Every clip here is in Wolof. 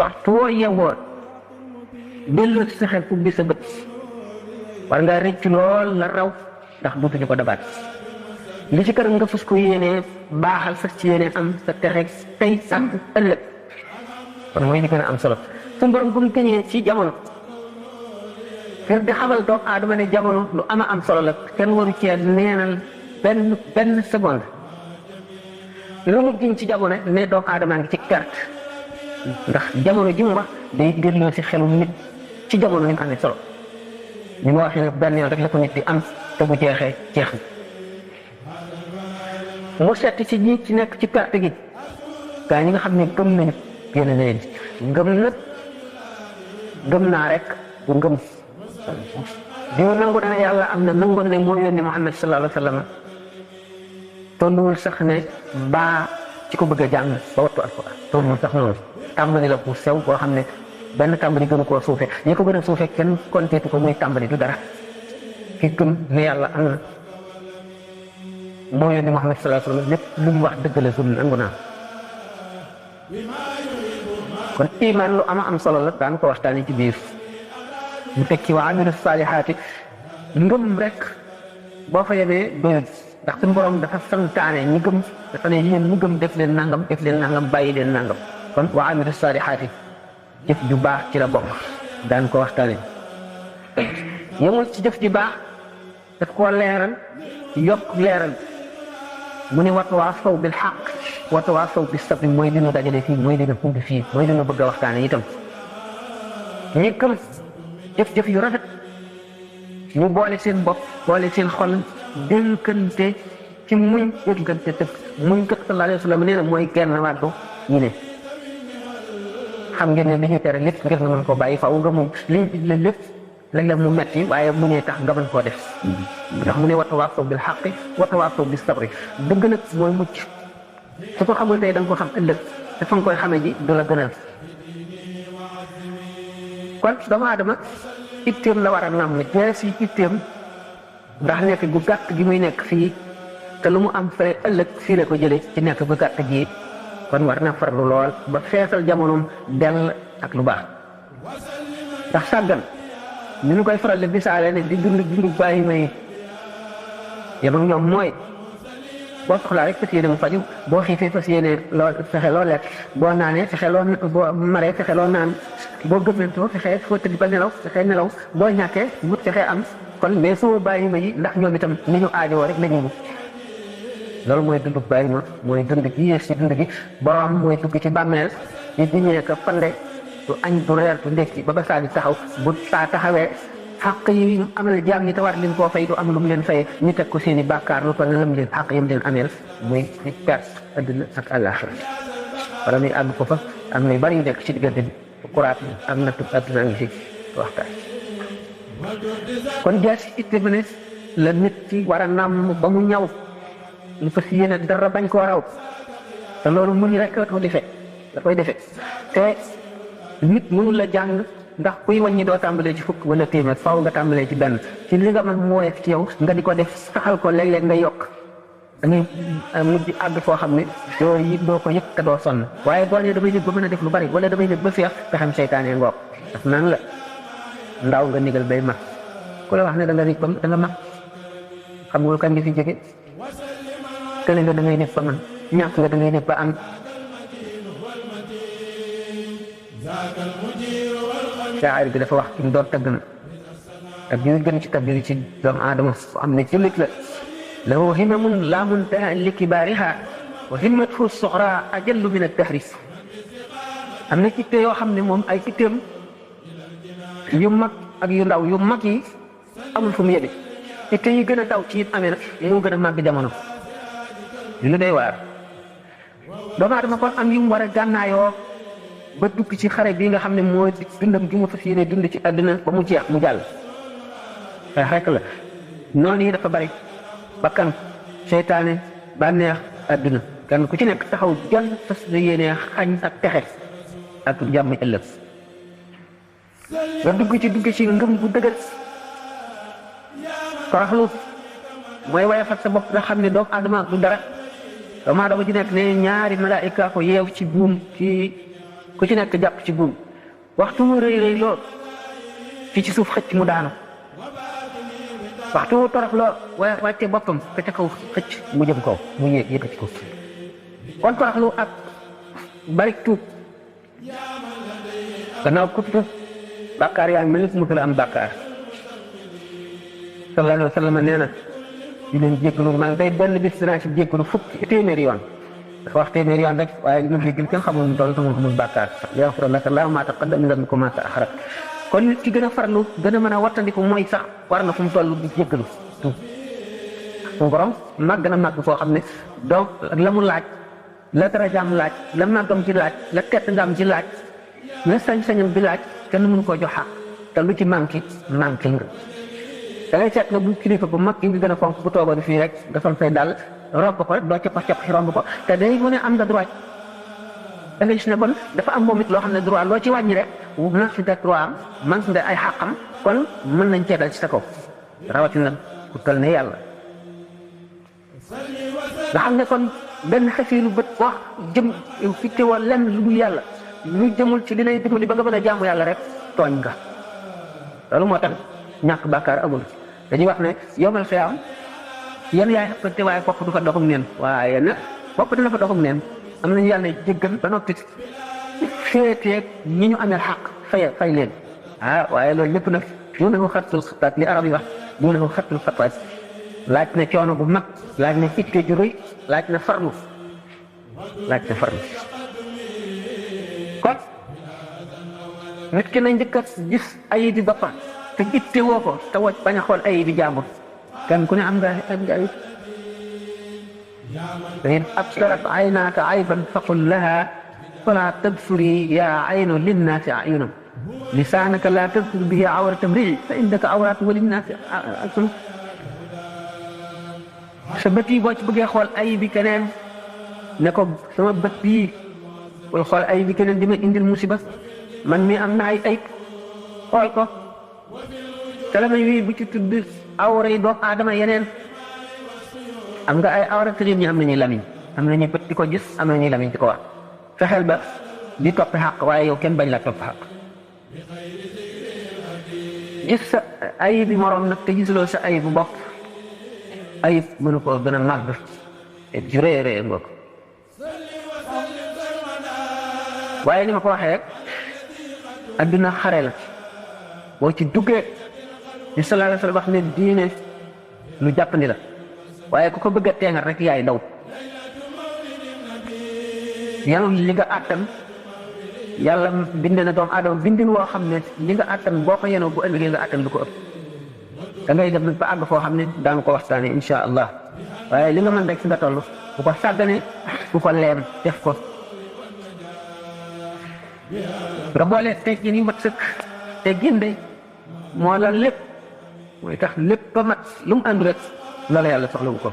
waxtu woo yeewoo dellu ci sa xel ubbi sa bët war ngaa rëcc lool la raw ndax dootuñu ko dabaat li ci kanam nga fas ko yéenee baaxal fas ci yéenee am sa texe tey ak ëllëg kon mooy li gën a am solo suñu borom bu mu tëñee ci jamono fir di xamal doomu aadama ne jamono lu ama am solo la kenn waru cee neenal benn seconde lu mu giñ ci jamono ne doomu aadama ngi ci perte ndax jamono ji mu wax day delloo si xelu nit ci jamono ni mu amee solo ñu ma waxee ne benn yoon rek la ko nit di am te bu jeexee jeex na mu setti ci ñi ci nekk ci perte gi gaa ñi nga xam ne gëm nañu génn leen ngëm nag gëm naa rek bu ngëm diw nangu na ne yàlla am na nangu na ne moo yónni Muhammad sallallahu alayhi wa sallam tolluwul sax ne baa ci ko bëgg a jàng ba wattu alquran tolluwul sax noonu tàmbali la bu sew boo xam ne benn tàmbali gënu koo suufe ñi ko gën a suufe kenn konteetu ko muy tàmbali du dara ki gëm ne yàlla am na moo yónni Muhammad sallallahu alayhi wa sallam lépp lu mu wax dëgg la sul nangu naa kon iman lu ama am solo la daan ko waxtaanee ci biir mu teg ci wa amilu saalihaati ngëm rek boo fa yemee doyul ndax suñu borom dafa santaane ñi gëm dafa ne yéen ñi gëm def leen nangam bàyyi leen nangam kon wa amilu saalihaati jëf ju baax ci la bokk daan ko waxtaanee yemul ci jëf ju baax daf koo leeral yokk leeral mu ne watawaasaw bil xaq watawaasaw bis sabri mooy li ñu dajale fii mooy li ñu fund fii mooy li ñu bëgg a waxtaanee itam ñi gëm jëf-jëf yu rafet ñu boole seen bopp boole seen xol dénkante ci muñ dénkante tëb muñ kat sallallahu alayhi wa sallam nee na mooy genn wàllu ñi ne xam ngeen ne li ñu tere lépp ngir nga mën ko bàyyi faaw nga muñ liñ digle lépp léeg-léeg mu metti waaye mu ne tax nga mën koo def ndax mu ne watawaasaw bil xaqi watawaasaw bis sabri dëgg nag mooy mucc su ko xamul tey da nga ko xam ëllëg te fa nga koy xamee ji du la gënal kon doomu aadama itteem la war a nam ne jeex si itteem ndax nekk gu gàtt gi muy nekk fii te lu mu am fële ëllëg fii la ko jëlee ci nekk gu gàtt gi kon war na farlu lool ba feesal jamonoom dell ak lu baax ndax sàggan ni ñu koy faral di misaale ne di dund bàyyi may yem ak ñoom mooy boo soxlaa rek fas yéene mu faju boo xiifee fas yéene loo fexe loo lekk boo naanee fexe loo boo maree fexe loo naan boo gëmmentoo fexe foo tëdd ba nelaw fexe nelaw boo ñàkkee wut fexe am kon mais suma bàyyi ma yi ndax ñoom itam ni ñu aajowoo rek la ñu loolu mooy dund bàyyi ma mooy dund gi yées ci dund gi borom mooy dugg ci bàmmeel yi di ñëwee ko fande du añ du reer du ndekki ba saa di taxaw bu saa taxawee xàq yi amal jaam ñi te war leen koo fay du am lu mu leen fayee ñu teg ko seen i bàkkaar lu ko lam leen xàq yam leen ameel muy di perte adduna ak àllaaxira wala muy àgg ko fa am na yu bari yu nekk ci diggante bi kuraat am na tub adduna ngi si waxtaan kon jaasi itte bi ne la nit ci war a nàmm ba mu ñaw lu fas yéene dara bañ koo raw te loolu muñ rek da koy defe te nit mënu la jàng ndax kuy wàññi doo tàmbalee ci fukk wala téeméer faaw nga tàmbalee ci benn ci li nga mën mu woyof ci yow nga di ko def saxal ko léeg-léeg nga yokk da ngay mujj àgg foo xam ne doo ko yëg te doo sonn waaye boo nee damay yëg ba mën a def lu bari wala damay yëg ba feex pexem seytaane ngoog daf naan la ndaw nga nigal bay mag ku la wax ne da nga nekk ba da nga mag xam nga kañ nga fi jóge kële nga da ngay nekk ba man ñàkk nga da ngay nekk ba am shaa'ir bi dafa wax ki mu doon tagg na ak bi gën ci tagg ci doomu aadama am ne jullit la lahu himamun laa muntaha li kibaariha wa himmatuhu suxra ajallu min ad-dahri am na citte yoo xam ne moom ay citteem yu mag ak yu ndaw yu mag yi amul fu mu yëge citte yi gën a daw ci it amee nag moo gën a màgg jamono lu day waar doomu aadama kon am yu mu war a gànnaayoo ba dugg ci xare bii nga xam ne mooy dundam gi mu fas yéene dund ci àdduna ba mu jeex mu jàll xeex rek la noonu yi dafa bari bakkan seytaane bànneex àdduna kenn ku ci nekk taxaw jan fas yéene xañ ak texe ak jàmm ëllëg nga dugg ci ngëm bu dëgër toroxlu mooy wayafal sa bopp nga xam ne doomu aadama du dara doomu aadama ci nekk ne ñaari malaayika ko yeew ci buum ci ku ci nekk jàpp ci buum waxtu mu rëy rëy lool fii ci suuf xëcc mu daanu waxtu mu torox loo wàcce boppam ka ca kaw xëcc mu jëm kaw mu yëkkati ko kon toroxlu ak bari tuub gannaaw kuttu bàkkaar yaa ngi mel ni mu la am bàkkaar sallallahu alayhi wa sallam nee na di leen jéggalu man day benn bis dinaa ci jéggalu fukki téeméeri yoon dafa wax téeméeri yoon rek waaye li ma jéggal kenn xamul mu toll tamul xamul bàkkaar yaghfir laka llaahu maa taqaddama min dhanbika wa maa ta'akhkhara kon nit ki gën a farlu gën a mën a wattandiku mooy sax war na fu mu toll di jéggalu suñu borom màgg na màgg foo xam ne donc la mu laaj la darajaam laaj la màggam ci laaj la tedd ngam ci laaj la sañ-sañam bi laaj kenn mënu koo jox xaq te lu ci manqué nga da ngay seet nga bu kilifa bu mag ki nga gën a fonk bu toogoon fii rek defal fay dal romb ko rek doo cappax romb ko te day mu ne am nga droit da ngay gis ne bon dafa am moom it loo xam ne droit loo ci wàññi rek na si da droit am man si da ay xàqam kon mën nañ cee dal ci sa kaw rawatina ku toll ne yàlla nga xam ne kon benn xefiiru bët wax jëm fi teewoo lenn lu dul yàlla lu jëmul ci li lay dimbali ba nga mën a jaamu yàlla rek tooñ nga loolu moo tax ñàkk bàkkaar amul dañuy wax ne yowmal xiyaam yan yaay xëppante waaye bopp du fa doxum neen waaye nag bopp dina fa doxum neen am nañu yàlla jéggal ba noppi féeteeg ñi ñu amee xaq fay leen waaye loolu lépp nag ñu ne ko xattul xataat li arab yi wax ñu ne ko xattul xataat laaj na coono bu mag laaj na itte ju rëy laaj na farlu kon nit ki nañ njëkk a gis ayib bi boppam te itte woo ko te woo bañ a xool ayib bi jàmbur kenn ku ne am nga ayib فإن أبصرت عيناك عيبا فقل لها فلا تبصري يا عين للناس أعين لسانك لا تذكر به عورة امرئ فإنك عورات وللناس أعين sa bët yi boo ci bëggee xool ayib bi keneen ne ko sama bët bii bul xool ayib bi keneen di ma indil musiba man mi am na ay ayib xool ko te la may wii bu ci tudd awra yi doomu aadama yeneen am nga ay awra te ñi am nañuy lamiñ am nañuy bët di ko gis am nañuy lamiñ di ko wax fexeel ba di topp xaq waaye yow kenn bañ la topp xaq gis sa ayib bi moroom nag te gisuloo sa ayib bu bopp ayib mënu koo gën a màgg ju rëy a rëy ngoog waaye ni ma ko waxee rek adduna xare la boo ci duggee ni sallallahu alayhi wa sallam wax ne diine lu jàppandi la waaye ku ko bëgg a teengal rek yaay daw yàlla li nga àttan yàlla bind na doomu aadama bindin woo xam ne li nga àttan boo ko yenoo bu ëllëgee nga àttan lu ko ëpp da ngay dem ba àgg foo xam ne daanu ko waxtaane insha allah waaye li nga mën rek fi nga toll bu ko sàggane bu ko leem def ko nga boole teggin yu mat sëkk teggin de moo la lépp mooy tax lépp ba mat lu mu ànd rek la yàlla soxla wu ko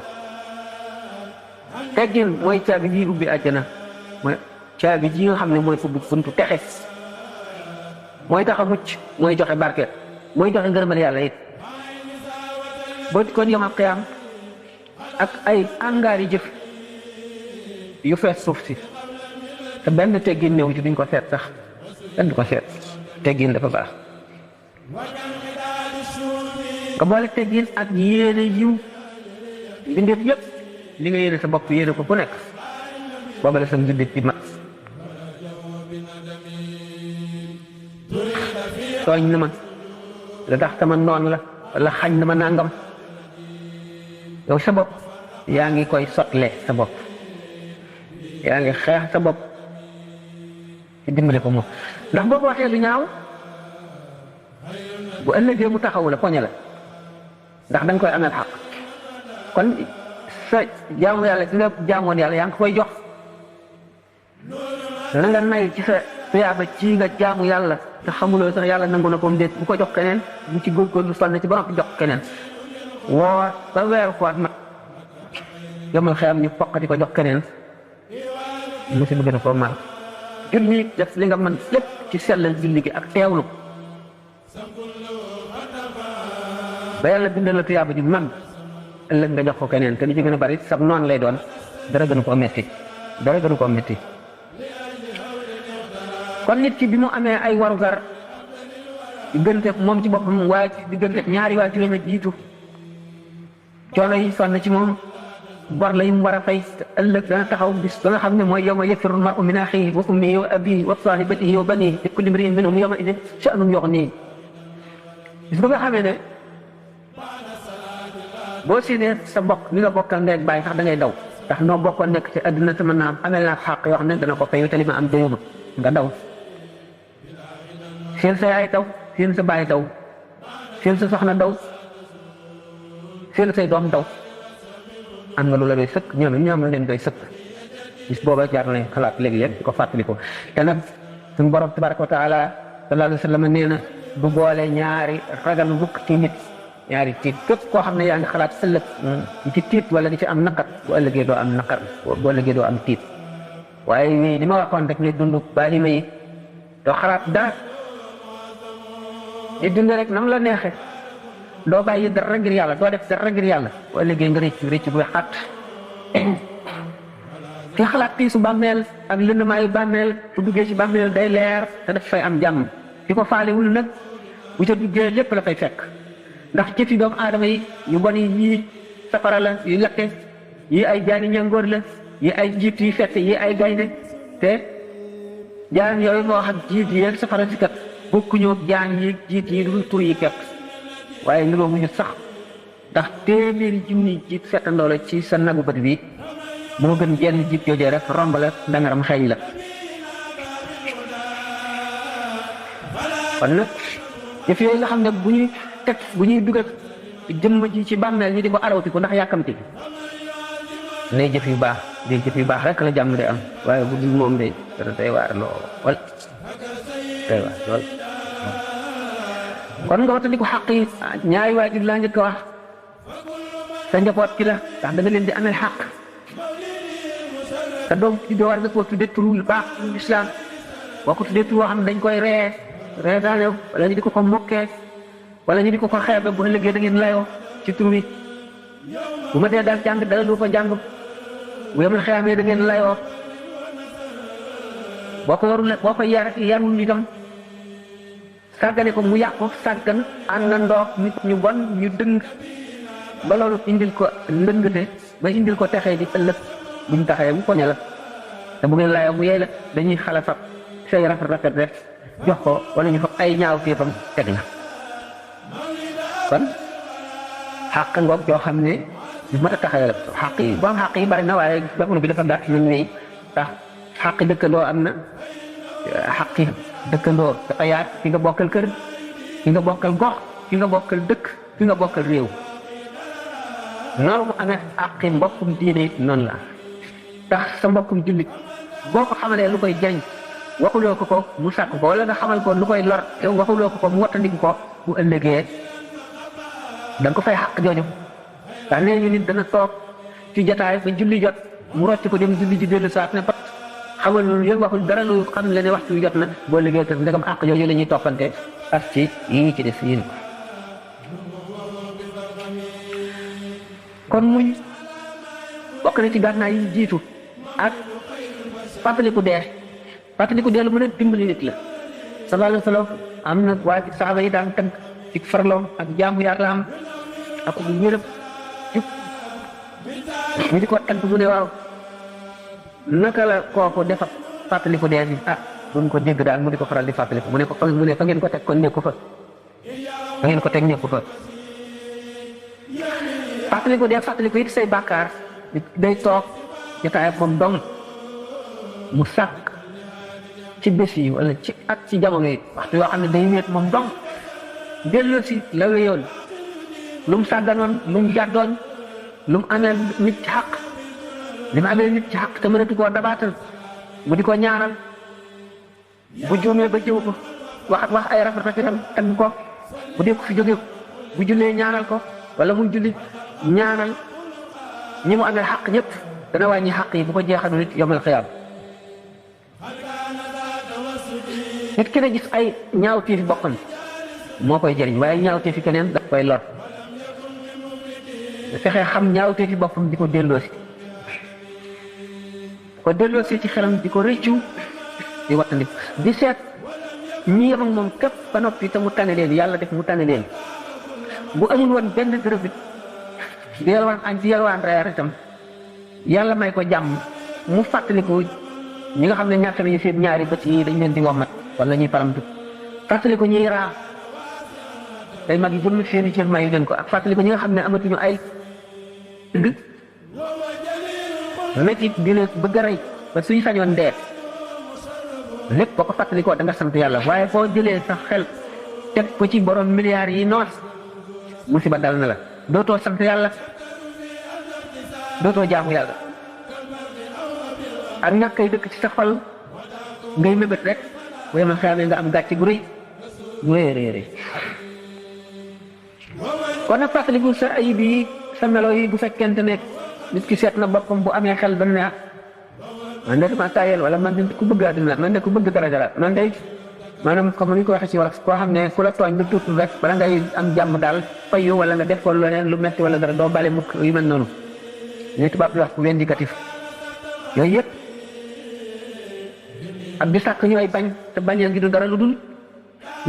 teggin mooy caabi ji ubbi àjjana mooy caabi ji nga xam ne mooy ubbi buntu texe mooy tax a mucc mooy joxe barke mooy joxe ngërëmal yàlla it boo kon yomal xiyaam ak ay angaari jëf yu fees suuf si te benn teggin néew ci duñ ko seet sax benn du ko seet teggin dafa baax nga boole teggin ak yéene yiw mbindeef yëpp li nga yéene sa bopp yéene ko ku nekk booba la sa mbindeef ci mat tooñ na ma la tax sama noon la wala xañ na ma nangam yow sa bopp yaa ngi koy sotle sa bopp yaa ngi xeex sa bopp ci dimbale ko moom ndax boo ko waxee lu ñaaw bu ëllëgee mu taxawu la poñe la ndax da nga koy ameel xaq kon sa jaamu yàlla ci nga jaamoon yàlla yaa ngi koy jox la nga nay ci sa tuyaaba ci nga jaamu yàlla te xamuloo sax yàlla nangu na ko mu déet bu ko jox keneen bu ci góorgóorlu sonn ci ba noppi jox keneen woo ba weeru ko at mat yomal xeyam ñu foqati ko jox keneen musiba gën a ko mal julli def li nga mën lépp ci sellal julli gi ak teewlu ba yàlla bindal la tuyaaba ju mag ëllëg nga jox ko keneen te li ci gën a bari sab noonu lay doon dara gënu koo metti dara gënu koo metti kon nit ki bi mu amee ay warugar diggante moom ci boppam waaye diggante ñaari waajuram a jiitu coono yi sonn ci moom bor la mu war a fay ëllëg dana taxaw bis ba nga xam ne mooy yawma yafirru l-mar'u min axiihi wa ummihi wa abiihi wa saahibatihi wa baniihi li kulli imri'in minhum yawma idin sha'nun yughniihi bis ba nga xamee ne boo séenee sa mbokk li nga bokkal ndey ak baay sax da ngay daw ndax noo bokkoon nekk ci àdduna te mën naa am amel naa xàq yoo xam ne dana ko fay te li ma am déyuma nga daw seen sa yaay daw seen sa baay daw seen sa soxna daw seen say doom daw am nga lu la doy sëkk ñoom la leen doy sëkk bis booba jaar na xalaat léegi-léeg di ko fàttali ko te nag suñu borom tabaraka wa taala sallallahu alayhi wa sallam nee na du boole ñaari ragal bukk ci nit ñaari tiit képp koo xam ne yaa ngi xalaat ëllëg ci tiit wala di ci am naqar bu ëllëgee doo am naqar bu ëllëgee doo am tiit waaye wii li ma waxoon rek ne dund bàyyi ma yi doo xalaat dara di dund rek nam la neexe doo bàyyi dara ngir yàlla doo def dara ngir yàlla bu ëllëgee nga rëcc bu xat ki xalaat tiisu bàmmeel ak lëndamaayu bàmmeel bu duggee ci bàmmeel day leer te daf fay am jàmm ki ko faalewul nag bu ca duggee lépp la fay fekk ndax jëfi doomu aadama yi yu bon yi yii safara la yu lakke yii ay jaani ñangoor la yii ay jiit yu fett yii ay gaynde te jaan yooyu moo wax ak jiit yi ak safara si kat bokkuñu ak jaan yi jiit yi dul tur yi kepp waaye niroo mu ñu sax ndax téeméeri junni jiit fettandoo la ci sa nagu bët bi moo gën jenn jiit joojee rek romb la dangaram xeeñ la kon nag jëf yooyu nga xam ne bu ñuy dugal jëmm ji ci bàmmeel ñi di ko arawti ko ndax yàkkamti nay jëf yu baax day jëf yu baax rek la jàmm day am waaye bu dul moom day day waar lool day waar lool kon nga watandi ko xaq yi ñaari waajur laa njëkk a wax sa njaboot ci la ndax da nga leen di amel xaq sa doom ci doo war nga koo tuddee turu lu baax turu lislaam boo ko tuddee turu woo xam ne dañ koy reetaane wala ñu di ko mokkee wala ñu di ko xeebe bu ëllëgee da ngeen layoo ci tur wi bu ma dee daal jàng dara du ko jàng bu yemal xeamee da ngeen layoo boo ko warul boo ko yarul itam sàggane ko mu yàqu sàggan àndandoo nit ñu bon ñu dëng ba loolu indil ko ndëngte ba indil ko texee di ëllëg buñ taxee bu ko ñala te bu ngeen layoo mu yey la dañuy xala fab say rafet rek jox ko wala ñu fab ay ñaaw féefam teg la kon xàq ngoog yoo xam ne bi mat a taxawee xàq yi boo am xàq yi bari na waaye jamono bi dafa gàtt nañ nii ndax xàq dëkkandoo am na xàq dëkkandoo dafa yaat ki nga bokkal kër ki nga bokkal gox ki nga bokkal dëkk ki nga bokkal réew noonu mu amee xàqi mbokkum diine it noonu la ndax sa mbokkum jullit boo ko xamalee lu koy jariñ waxuloo ko mu sàkk ko wala nga xamal ko lu koy lor te waxuloo ko mu wattandiku ko bu ëllëgee da nga ko fay xàq jooju ndax nee ñu nit dana toog ci jataay ba julli jot mu rocc ko dem julli ji dellu saat ne pat xamal loolu yëpp waxul dara lu xam le ne waxtu wi jot na boo liggéey te ndegam xàq jooju la ñuy toppante ak ci yii ci des yéen kon muñ bokk na ci gànnaay yi jiitu ak fàttaliku dee lu mën a dimbali nit la sallallahu alayhi wa sallam am na waa ci saaba yi daan tënk ci farloom ak jaamu yàlla am ak bu ñërëb jub ñu di ko tënk mu ne waaw naka la kooku defa fàttaliku dee bi duñ ko dégg daal mu di ko faral di fàttaliku mu ne fa ngeen ko teg kon nekku fa ngeen ko teg nekku fa fàttaliku it say bàkkaar day toog jotaay moom dong mu sàkk ci bés yi wala ci ak ci jamono yi waxtu yoo xam ne day wéet moom dong delloo si la wéyoon lu mu sàgganoon lu mu jàddoon lu mu amee nit ci xaq li mu amee nit ci xaq te mënatu koo dabaatal mu di ko ñaanal bu juumee ba jëw ko wax ay rafetam tagg ko bu dee ko fi jóge bu jullee ñaanal ko wala muy julli ñaanal ñi mu amee xaq ñëpp dana wàññi xaq yi bu ko jeexalu nit yomal xiyaam nit ki ne gis ay ñaawteefi boppam moo koy jëriñ waaye ñaawteefi keneen daf koy lor fexe xam ñaawteefi boppam di ko delloosi ci xelam di ko rëccu di wattandiku di seet ñi yem ak moom képp ba noppi te mu tane leen yàlla def mu tane leen bu amul woon benn dërëb it di yalwaan añ di yalwaan reer itam yàlla may ko jàmm mu fàttaliku ñi nga xam ne ñàkk nañu seen ñaari bët yi dañ leen di womat wala ñuy paramtu fàttaliku ñuy raa day mag yi jëm seeni cër mayu leen ko ak fàttaliku ñi nga xam ne amatuñu ay dëgg métit di leen bëgg a rey ba suñu sañoon dee lépp boo ko fàttalikoo da nga sant yàlla waaye boo jëlee sa xel teg ko ci borom milliards yi noos musiba dal na la dootoo sant yàlla dootoo jaamu yàlla ak ñàkkay dëkk ci sa xol ngay mébét rek bu yemal xeamee nga am gàcce gu rëy gu rëy kon nag fàttaliku sa ayib yi sa melo yi bu fekkente ne nit ki seet na boppam bu amee xel ba ne man de dama tayel wala man de ku bëgg àddina man de ku bëgg dara la man de maanaam comme ni ko waxee ci wolof koo xam ne ku la tooñ lu tuuti rek bala ngay am jàmm daal fayu wala nga def ko leneen lu metti wala dara doo bale mukk yu mel noonu ne tubaab di wax ku vindicatif yooyu yëpp ak di sàkk ñooy bañ te bañee ngi du dara lu dul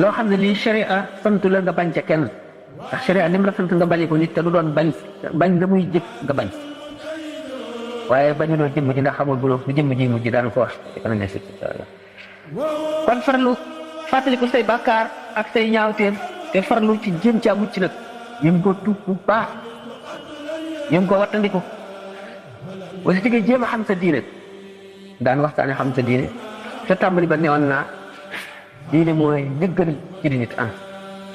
loo xam ne lii sharia sant la nga bañ ca kenn ndax sharia ni mu la sant nga bañee ko nit te du doon bañ la muy jëkk nga bañ waaye bañu doon jëmm ji ndax xamul bu jëmm ji mujj daan ko wax ci kanam ne si kon farlu fàttaliku say bàkkaar ak say ñaawteem te farlu ci jéem caa mucc nag yëm ko tuub bu baax yëm ko wattandiku aussi ci nga jéem a xam sa diine daan waxtaane xam sa diine te tàmbali ba newoon naa diine mooy nëggal ci di nit am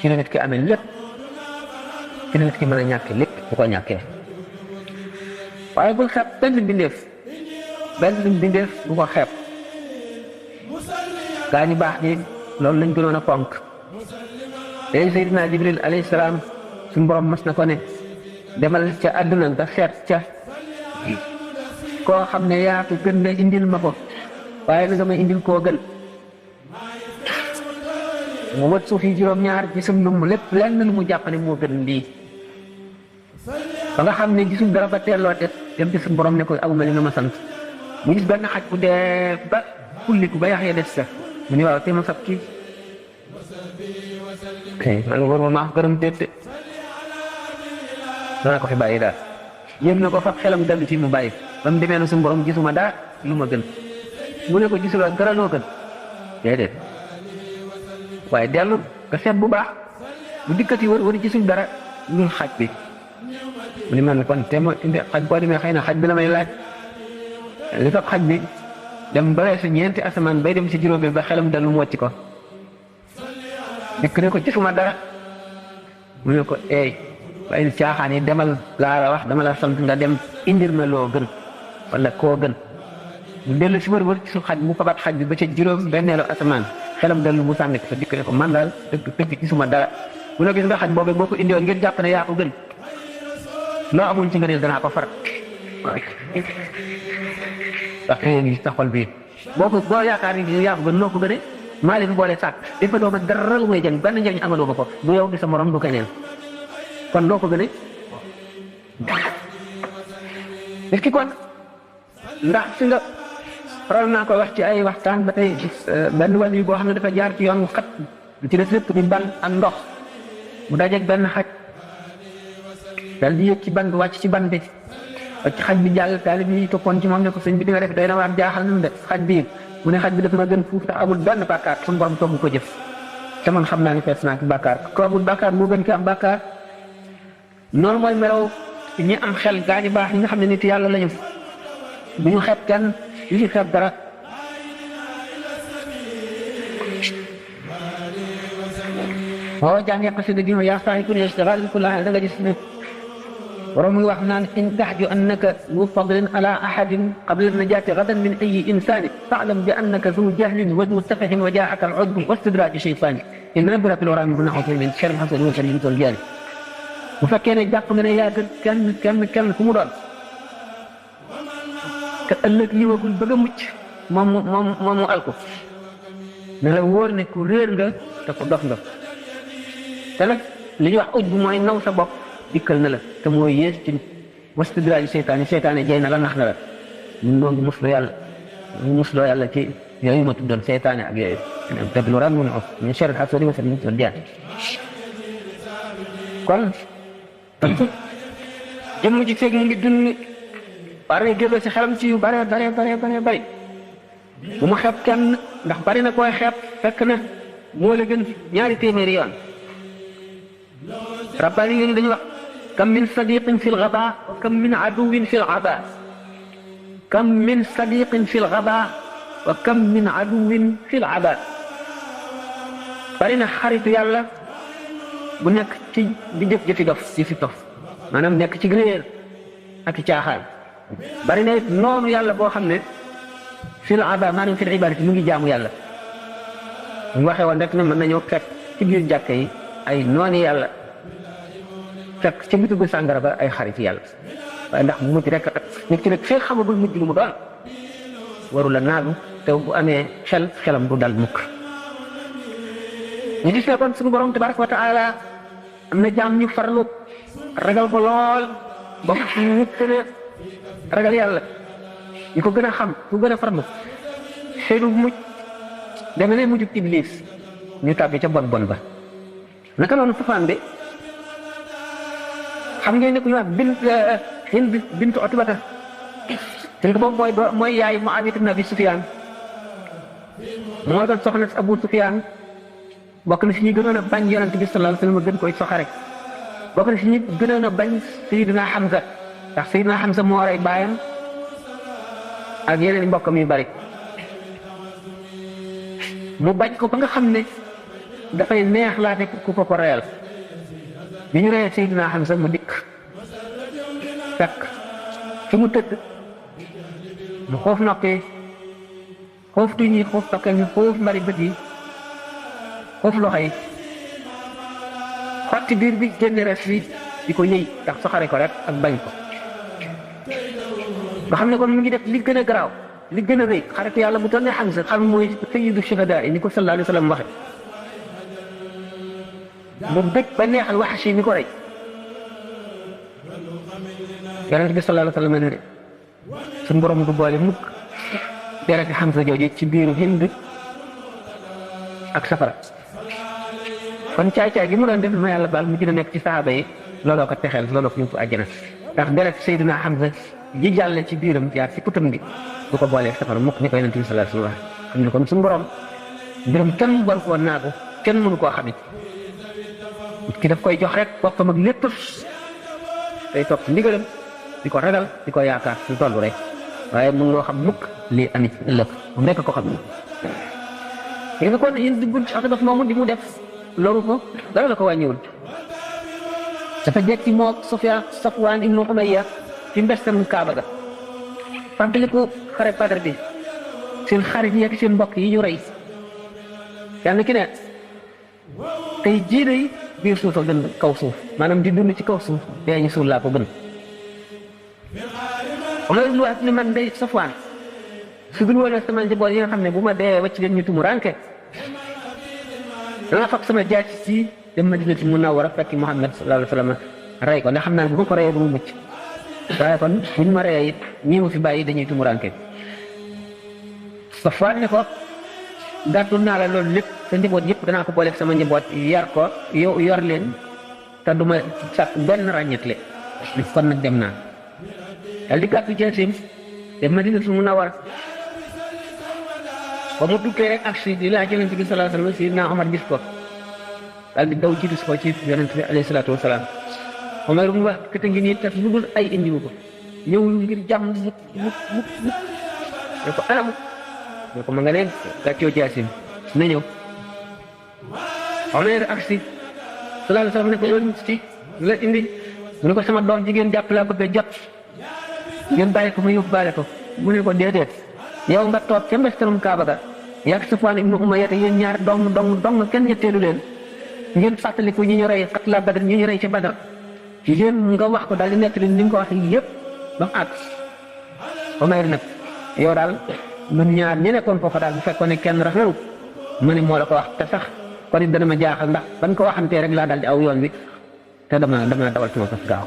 ci la nit ki amee lépp ci la nit ki mën a ñàkke lépp bu ko ñàkkee waaye bul xeeb benn mbindeef bu ko xeeb gaa ñu baax ñi loolu lañ gënoon a fonk léegi Seydina Jibril alayhi salaam suñu borom mas na ko ne demal ca àdduna nga seet ca koo xam ne yaa ko gën nga indil ma ko waaye na nga may indil koo gën mu wët suuf yi juróom-ñaar gisum lu mu lépp lenn lu mu jàpp ne moo gën lii ba nga xam ne gisul dara ba teelloo dem ci suñu borom ne ko awma li nga ma sant mu gis benn xaj bu dee ba kulliku ba yax ya des sa mu ni waaw te ma sab kii man nga war ma maa gërëm déet dana ko fi bàyyi daal yéem na ko fab xelam dellu ci mu bàyyi ba mu demee na suñu borom gisuma daa lu ma gën mu ne ko gisuloo dara loo gën déedéet waaye dellu nga seet bu baax bu dikkati wër gisul dara lu xaj bi mu ni man kon te ma indi xaj boo demee xëy na xaj bi la may laaj li fab xaj bi dem ba weesu ñeenti asamaan bay dem si juróomi ba xelam dellu mu wàcc ko dikk ne ko gisuma dara mu ne ko eey waaye caaxaan yi demal laa la wax dama la sant nga dem indir ma loo gën wala koo gën mu dellu si wër ci su xaj mu fabat xaj bi ba ca juróom benneelu asamaan xelam dellu mu sànni ko fa dikk ne ko man daal dëgg gisuma dara mu ne gis nga xaj boobu boo ko indiwoon ngeen jàpp ne yaa ko gën loo amuñ ci nga ne danaa ko farat ndax ngi sa xol bii boo yaakaar ni yaa ko gën noo ko gëne maa leen boole sàkk dafa dooma dara lu may jëng benn njëriñ amaloo ma ko du yow di sa morom du keneen kon loo ko gëne nit ki kon ndax fi nga faral naa ko wax ci ay waxtaan ba tey benn wàll yu boo xam ne dafa jaar ci yoon wu xat lu ci des lépp di ban ak ndox mu dajeeg benn xaj dal di yëg ci ban bi wàcc ci ban bi ci xaj bi jàll taalib yi toppoon ci moom ne ko sëñ bi di nga def doy na waar jaaxal nañu de xaj bi mu ne xaj bi daf ma gën fuuf tax amul benn bàkkaar suñu borom togg ko jëf te man xam naa ne fees naa ci bàkkaar ko amul bàkkaar moo gën ki am bàkkaar noonu mooy melaw ñi am xel gaa ñu baax ñi nga xam ne nit yàlla lañu bu ñu xeeb kenn yu ci xeeb dara boo jàngee xasida gi ma yaa saay ku ne istighal kulla da nga gis ne borom muy wax naan in taxju annaka zu fadlin ala ahadin qabla najaati gadan min ayi insani faalam bi annaka zu jahlin wa zu safahin wa jaaka al udbu wa istidraji shaytani in rabbira fil wara min naxu min sharri hasad wa sharri tol jaani bu fekkee ne jàpp nga ne yaa gën kenn ku mu doon te ëllëg ñëwagul bëgg a mucc moom mu alko ne la wóor ne ku réer nga te ko dof nga te nag li ñuy wax uj bu mooy naw sa bopp dikkal na la te mooy yées ci wastidraaju seytaane jay na la nax na la ñun noo ngi musloo yàlla ci yooyu ma tuddoon seytaane ak yooyu tablu ran mun of min sharri hasadi wa min sharri jaan kon jëmm ji feeg mu ngi dund war na génn si xelam ci yu bare bari bu mu xeeb kenn ndax bari na koy xeeb fekk na moo la gën ñaari téeméeri yoon rabbaani yi dañuy wax kam min sadiqin fi lgaba wa kam min aduwin fi lgaba kam min sadiqin fi lgaba wa kam min aduwin fi lgaba bari na xaritu yàlla bu nekk ci di jëfi dof jëfi dof maanaam nekk ci réer ak caaxaan bari na it noonu yàlla boo xam ne fil aba maanaam fil ibadati mu ngi jaamu yàlla mu waxee woon rek ne mën nañoo fekk ci biir jàkka yi ay nooni yàlla fekk ci bitigu sàngara ba ay xarit yàlla waaye ndax mujj rek nit ki nag fee xamagul mujj lu mu doon waru la naagu te bu amee xelam du dal mukk ñu gis ne kon suñu borom tabaraka wa taala am na jaam ñu farlu ragal ko lool ba ñu gën a ragal yàlla ñu ko gën a xam ku gën a farlu seenu mujj deme ne mujjub iblis ñu tàbbi ca bon ba naka noonu Safwaan bi xam ngeen ne ku ñu wax Hind bintu Utbata te boobu mooy yaay Muawiya ibn Abi Sufyaan moo doon soxna si Abu Sufyaan bokk na si ñi gënoon a bañ yonent bi sallallahu alayhi wa sallam gën koy soxare bokk na si ñi gënoon a bañ Sayyidina Hamza ndax Sayyidina Hamza moo rey baayam ak yeneen mbokkam yu bari mu bañ ko ba nga xam ne dafay neex laate ku ko reyal bi ñu reyee Sayyidina Hamza mu dikk fekk fi mu tëdd mu xoof noppee xoof tuñ yi xoof tokkel yi xoof mbari bët yi xoof loxo yi xotti biir bi génn res bi di ko yëy ndax soxare ko rek ak bañ ko nga xam ne kon mu ngi def li gën a garaaw li gën a rëy xaritu yàlla bu toll ne Hamza xam mooy sayyidu shuhada yi ni ko sallallahu alayhi wa sallam waxe mu bëgg ba neexal Wahshi mi ko rey yonent bi sallallahu alayhi wa sallam ne suñu borom du boole mukk dereti Hamza jooju ci biiru Hind ak safara kon caay-caay gi mu doon def ma yàlla baal mu gën a nekk ci sahaaba yi looloo ko texeel looloo ko yóbbu àjjana ndax deret Seydina Hamza ji jàlle ci biiram jaar ci putam bi du ko boolee safara mukk ni ko yonent bi sallallahu alayhi wa sallam xam ne kon suñu borom mbiram kenn war koo naagu kenn mënu koo xamit ki daf koy jox rek boppam ak lépp day topp ndigalam di ko ragal di ko yaakaar su toll rek waaye mun loo xam mukk lii amit ëllëg moom rekk ko xam ni léegi nag kon yéen diggul ci daf moomu di mu def loru ko dara la ko wàññiwul dafa jekki moo Safwaan ibnu Umayya ci mbestam Kaaba ga fàttali ko xare Badar bi seen xarit yi ak seen mbokk yi ñu rey yàlla ki ne tey jii day biir suuf a gën kaw suuf maanaam di dund ci kaw suuf dee ñu suul laa ko gën xam nga lu wax ni man day Safwaan su dul woon sama njaboot yi nga xam ne bu ma dee wacc leen ñu tumu ranke dana fab sama jaaj ci dem Madinatu Munawwara fekk Muhammad sallallahu alayhi wa sallam rey ko ndax xam naa bu ma ko reyee du mu mucc waaye kon buñ ma reyee it ñii ma fi bàyyi dañuy tumu ranke Safwaan ne ko gàttul naa la loolu lépp sa njaboot yëpp danaa ko booleeg sama njaboot yar ko yow yor leen te du ma sàkk benn ràññetle li kon nag dem naa dal di gàttu jaasim dem Madinatu Munawwara ba mu duggee rek ak si di laaj yonent bi sallallahu alayhi wa sallam Sidina Omar gis ko daal di daw jiitu si ko ci yonent bi alayhi salaatu wa salaam Omar mu wax kete ngi nii tas lu dul ay indiwu ko ñëw ngir jàmm mukk ne ko anam ne ko ma nga ne gàccoo jaasim na ñëw Omar ak si sallallahu alayhi wa sallam ne ko loolu ci la indi mu ne ko sama doom jigéen jàpp laa bëgg a jot ngeen bàyyi ko ma yóbbaale ko mu ne ko déedéet yow nga toog ca mbestalum Kaaba ga yàgg Safwaan ibnu Umayya yéen ñaar dong kenn ñetteelu leen ngeen fàttaliku ñi ñu rey xatla Badar ñi ñu rey ca Badar yéen nga wax ko daal di nekk ni nga ko wax yëpp ba mu àgg Umayr nag yow daal ñun ñaar ñi nekkoon foofa daal bu fekkoon ne kenn rafetlu ma ne moo la ko wax te sax kon it dana ma jaaxal ndax ban ko waxantee rek laa daal di aw yoon wi te dama dawal sama fas gaaw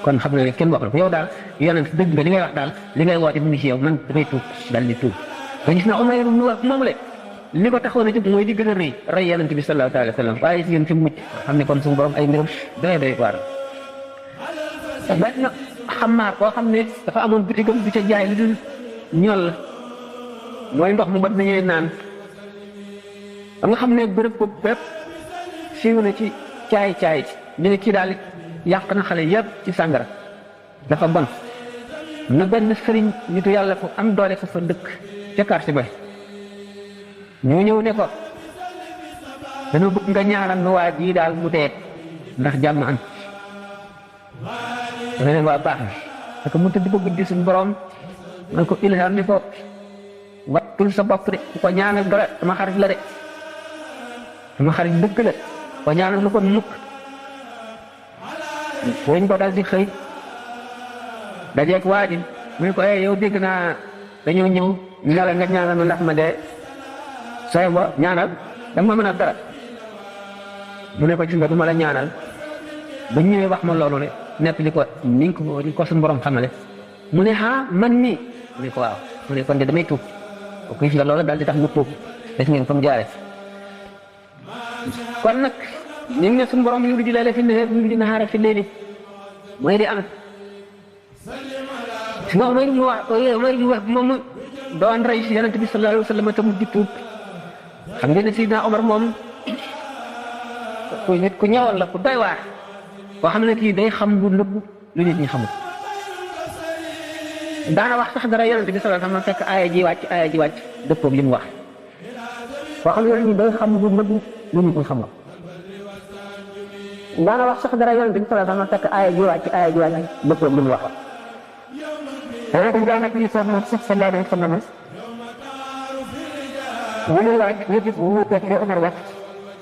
kon xam nga ne kenn wax la ko yow daal yonent dëgg nga li ngay wax daal li ngay woote mu ngi ci yow man damay tuub daal di tuub nga gis na Umayr ibn Wahb moom le li ko taxoon a jóg mooy di gën a rey yonent bi sallallahu alayhi wa sallam waaye si yéen fi mucc xam ne kon suñu borom ay mbiram doy waar benn xamaar koo xam ne dafa amoon bitigam du ca jaay lu dul ñol mooy ndox mu bat nañuy naan ba nga xam ne bërëb ko bépp siiw na ci caay ñu ne kii daal yàq na xale yëpp ci sàngara dafa bon na benn sëriñ nitu yàlla ko am doole fa dëkk ca quartier ba ñu ñëw ne ko dañoo bëgg nga ñaanal nu waa jii daal mu dee ndax jàmm am dana leen waa baax na parce que mu tëdd ko guddi suñu borom man ko ilham ni ko wattul sa bopp de ku ko ñaanal dara sama xarit la de sama xarit dëkk la ko ñaanal lu ko mukk dañ ko dal di xëy dajeeg waa ji mu ne ko yow dégg naa dañoo ñëw ñu ne la nga ñaanal nu ndax ma dee sooy bo ñaanal danga ma mën a dara mu ne ko gis nga du ma la ñaanal ba ñëwee wax ma loolu le nepp li ko ni ko suñu borom xamale mu ne man mii mu ne ko waaw mu ne kon de damay tuub ko gis nga loolu daal di tax mu tuub des ngeen fa mu jaare kon nag ñu ngi ne suñu borom yu di leele fi ne yu di naxaara fi leeli mooy di am si nga mooy di wax moom doon rey si yonent bi sallallahu alayhi wa sallam te mu di tuub xam ngeen ne Sidna Omar moom ku ñëwoon la ku doy waar koo xam ne kii day xam lu nëbb lu nit ñi xamul daana wax sax dara yonent bi sallallahu alayhi wa sallam fekk aaya ji wàcc dëppoog li mu wax koo xam ne day xam lu nëbb lu nit ñi xamul daana wax sax dara yonent bi sallallahu alayhi wa sallam fekk aaya ji wàcc dëppoog li mu wax daanaka ñu sax moom sax sallallahu alayhi wa sallam ñu ne laaj ñëpp ñu fekk li Omar wax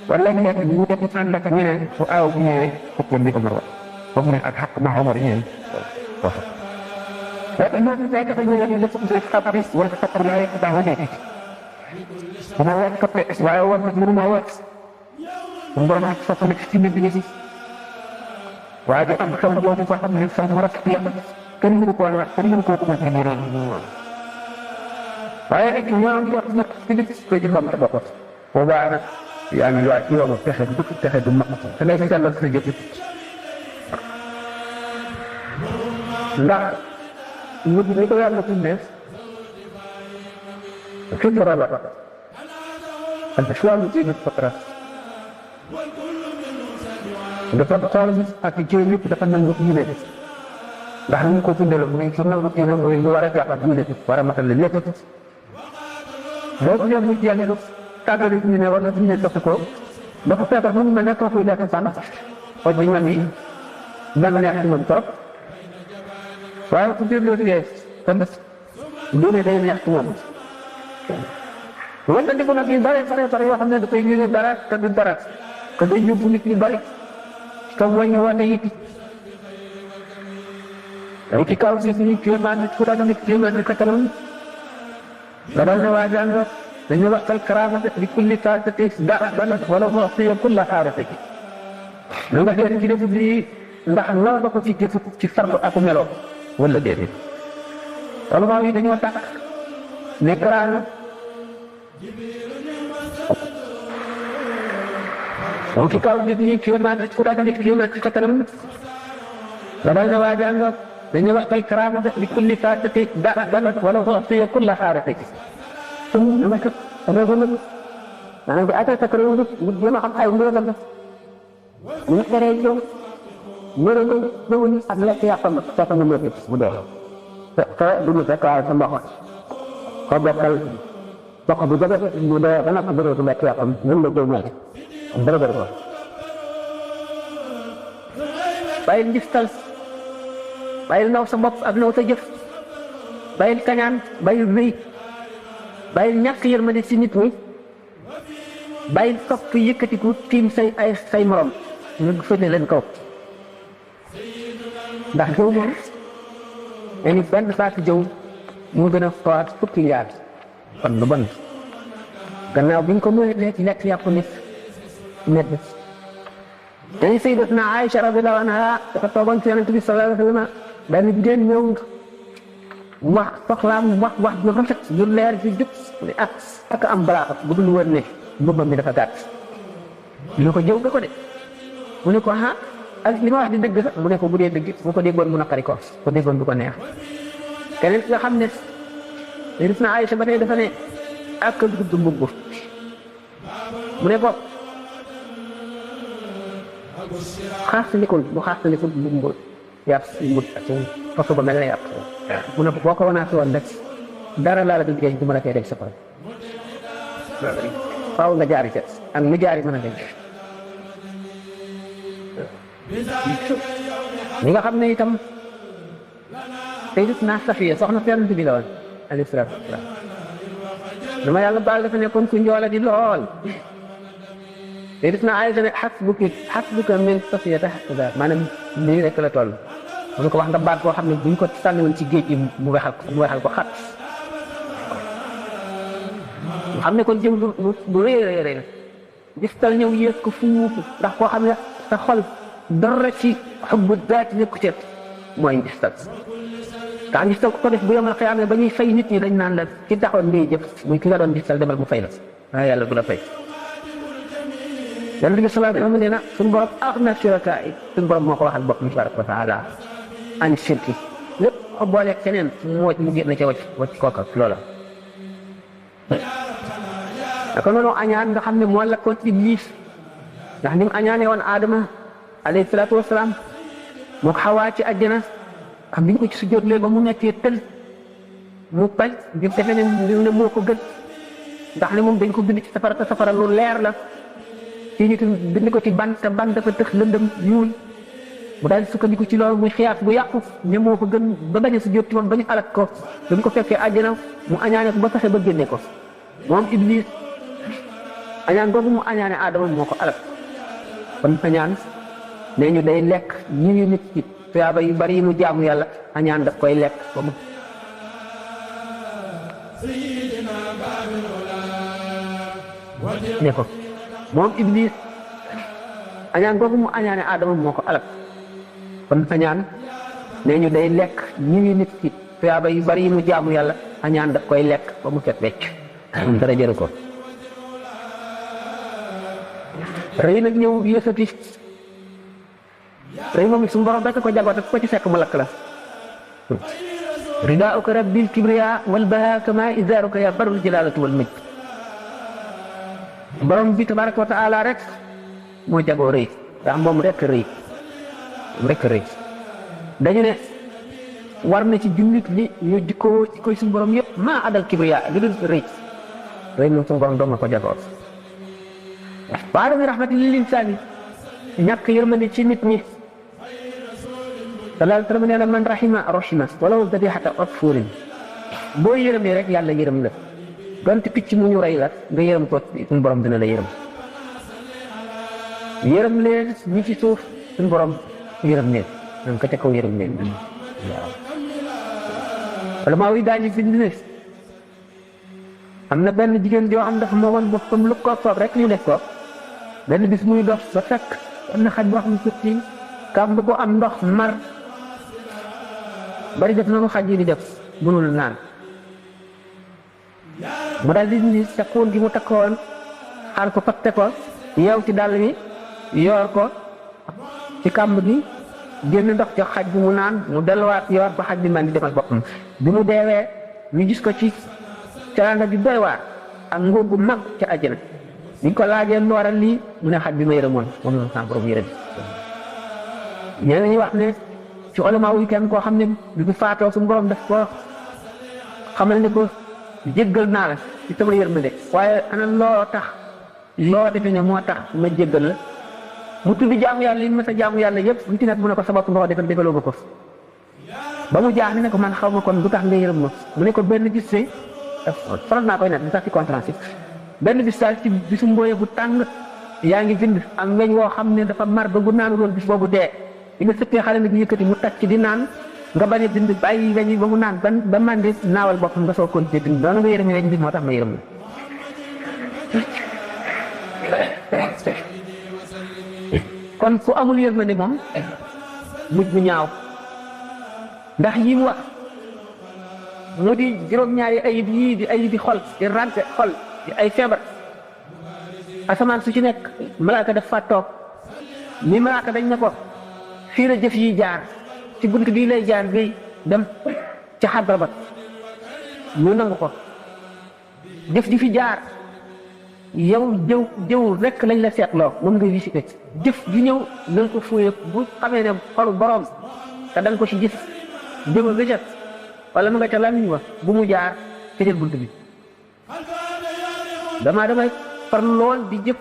wala ñu nekk ñu def ànd ak ñu ne fu aaw bu ñëwee fukkoon li Omar wax foofu ne ak xaq ma Omar ñëwee wax waaye ñoo fekk fa ñu ne def ci xabis wala xatar la rek daa wone dama wax ko waaye war na mënu ma wax bu borom ak fa nekk ci nit ñi waaye da am xam boobu fa xam ne fa mu rafet yàlla kenn mënu ko wax kenn mënu ko ko ci ni waaye rek ñoo ngi wax nag ci li ko ci xam ta bopp boobaa nag yaa ngi waaj yoonu pexe du mag te lay sellal sa jëf ndax nit ñi ko yàlla tuddee fitra la al-islaam diinu fitra dafa xool ak jëw yëpp dafa nangu diine ndax ñu ko tuddee la muy su nangu diine mooy lu war a jàpp ak diine war a matal lépp loolu ñoom ñu jàng tàggali ñu ne war na ñu ne topp ko dafa feebar mu mel ne kooku lekk sànn xooj ba ñu mel ni dana neex ci moom trop waaye ku déglu liggéey kon diine day neex ci moom wante di ko nag yu bare yoo xam ne dafay ñu dara te du dara te day yóbbu nit ñu bari te wàññi wane it yow ci kaw si suñu kéemaan nit ku daal nit kéemaan ni katalam nga dal ne waa jàng dañu waxtal karaamate li kulli taatati da'ban wala mu'tiya kulla xaarati lu nga dee ci def lii ndax loo ba ko ci jëf ci fardu ak melo wala déedéet wala maa yi dañoo tàkk ne karaama yow ci kaw nit ñi kéemaan nit ku daal nit kéemaan ci katalam nga dal ne waa jàng dañu waxtal karaamate li kulli taatati da'ban wala mu'tiya kulla xaarati dama ko réew maanaam bi attaque ak réew mi jéem a xam ay mbir la ñu teree ñëw ñëwuñu ak lekk yàqam fekk nga mën bu dee te du ñu fekk waaye sa mboq ko bokkal mboq bu jóge bu dee ba naka bëreetu lekk yàqam ñun la koy mel dara bëri ko bàyyil njistal bàyyil naw sa bopp ak naw sa jëf bàyyil kañaan bàyyil wéy bàyyil ñàkk yërmande ci nit ñi bàyyil topp yëkkatiku tiim say morom ñu fëne leen kaw ndax jëw moom ni benn baatu jëw mu gën a fawaat fukki njaar kon lu bon gannaaw bi ñu ko mënee ci lekk yàpp nit dañu sayyidatuna Aïcha radiyallahu anha dafa toogoon ci Yonent bi sallallahu alayhi wa sallam benn jigéen ñëw wax soxlaam wax ju rafet ju leer ju jub ne ak am balaaxa bu dul woon ne mbubbam mi dafa gàtt ñu ko jëw nga ko de mu ne ko ak li ma wax di dëgg sax mu ne ko bu dee dëgg bu ko déggoon mu naqari ko déggoon du ko neex keneen nga xam ne gis na Aysa ba tey dafa ne ak gudd mbubb mu ne ko xaastalikul bu xaastalikul mbubb yàpp mbut ak fasu ba mel ne yàpp mu ne ko boo ko wanaasi woon rek dara laa la du liggéey du mën a tee dem sa xol faaw nga jaari ca ak mu jaari mën a dem ñi nga xam ne itam Sayyidatuna Safiya soxna Yonent bi la woon alayhi salaatu wa salaam dama yàlla baal dafa nekkoon ku njoola di lool Sayyidatuna Aysa ne xasbuka min Safiyata hakaza maanaam nii rek la toll mu ko wax nga baat koo xam ne buñ ko sànniwoon ci géej gi mu wexal ko xat mu xam ne kon jëm lu rëy rëy la gis tal ñëw yées ko fuufu ndax koo xam ne sa xol dara ci xubbu daat nekku ci mooy ngistal ndax ngistal ko def bu yomal xiyaama ba ñuy fay nit ñi dañ naan la ci taxoon ngay jëf muy ki nga doon ngistal demal mu fay la waaye yàlla du la fay Yonent bi sallallahu alayhi wa sallam nee na suñu borom axna shuraka yi suñu borom moo ko waxal bopp tabaraka wa taala an shirki lépp ko booleeg keneen mu génn ca wacc kooka loola naka noonu añaan nga xam ne moo lakkoon Iblis ndax ni mu añaane woon Adama alayhi salaatu wasalaam moo ko Xawaa ci àjjana xam biñ ko ci sujjóotlee ba mu nekkee tël mu bañ bi mu defee ne moo ko gën ndax ne moom dañ ko bind ci safara te safara lu leer la ci ñu bind ko ci ban te ban dafa tëx lëndëm ñuul mu daal sukkandiku ci loolu muy xiyaas bu yàqu ne moo ko gën ba bañ a sujjóot ci moom ba ñu alak ko ba mu ko fekkee àjjana mu añaane ko ba fexe ba génne ko moom Iblis añaan googu mu añaane Adama moo ko alak kon añaan nee ñu day lekk ñi nit ci tuyaaba yu bari yi mu jaamu yàlla añaan daf koy lekk ba mu ne ko moom Iblis añaan googu mu añaane Adama moo ko alak kon añaan nee ñu day lekk ñi nit ci tuyaaba yu bari yi mu jaamu yàlla añaan daf koy lekk ba mu fet wecc dara jëru ko rëy nag ñëw yësati rëy moom suñu borom rekk ko jagoo te ko ci fekk mu lakk la ridaauka rabbil kibriya wal baha kama izaaruka ya barul jalaalatu wal majd borom bi tabaraka wa taala rek moo jagoo rëy ndax moom rek rëy dañu ne war na ci jullit ñi ñu jikkoo suñu borom yëpp maa adal kibriya li dul rëy moom suñu borom doom na ko jagoo wa adami rahmati lil insaani ñàkk yërmande ci nit ñi sallallahu alayhi wa sallam nee na man rahima walaw dabihata asfurin boo yërëmee rek yàlla yërëm la donte picc mu ñu rey la nga yërëm ko suñu borom dina la yërëm leen ñi ci suuf suñu borom yërëm leen ñoom ka ca kaw yërëm leen waaw wala maa wi daañu bind ne am na benn jigéen joo xam dafa moomoon boppam lu ko soob rek ñu def ko benn bis muy dox ba fekk am na xaj boo xam ne suuf si kàmb ko am ndox mar bari def na ko xaj yi di def mënul naan mu daal di ni sa xuun gi mu takkoon xaar ko fatte ko yeew ci dàll bi yoor ko ci kàmb gi génn ndox ca xaj bi mu naan mu delluwaat yoor ko xaj bi man di demal boppam bi mu deewee ñu gis ko ci teraanga ju doy waar ak nguur gu mag ca àjjana biñ ko laajee lu waral lii mu ne xaj bi ma yërëmoon moom la sama borom yërëm ñeneen ñi wax ne ci ulama yi kenn koo xam ne bi mu faatoo suñu borom daf ko xamal ne ko jéggal naa la ci sama yërmande waaye ana loo defee ne moo tax ma jéggal la mu tudd jaamu yàlla yi ma sa jaamu yàlla yëpp lu ci nekk mu ne ko sa bopp nga ko defal defaloo ma ko ba mu jaax ne ko man xaw ma kon lu tax nga yërëm ma mu ne ko benn bis see faral naa koy net bi sax ci conférence benn bis daal ci bisu mbooye bu tàng yaa ngi bind am weñ woo xam ne dafa mar ba bu naanu loolu bis boobu dee li nga sëppee xale nag yëkkati mu tàcc di naan nga bañ a bind bàyyi weñ yi ba mu naan ba mandi naawal boppam nga soo continuer bind doona nga yërëm weñ bi moo tax ma yërëm la kon fu amul yërmande moom mujj bu ñaaw ndax yi mu wax mu di juróom-ñaari ayib yii di ayibi xol di rànte xol di ay feebar asamaan su ci nekk malaaka daf fa toog ni malaaka dañ ne ko fii la jëf yi jaar ci bunt bii lay jaar bi dem ci xadra ba ñu nangu ko jëf ji fi jaar yow jëw rek lañ la seetloo moom nga visité jëf ji ñëw nañ ko fuye bu xamee ne xolu borom te danga ko ci gis jëma nga ca wala mu nga ca lamiñ wa bu mu jaar tëjal bunt bi damay farlu lool di jëf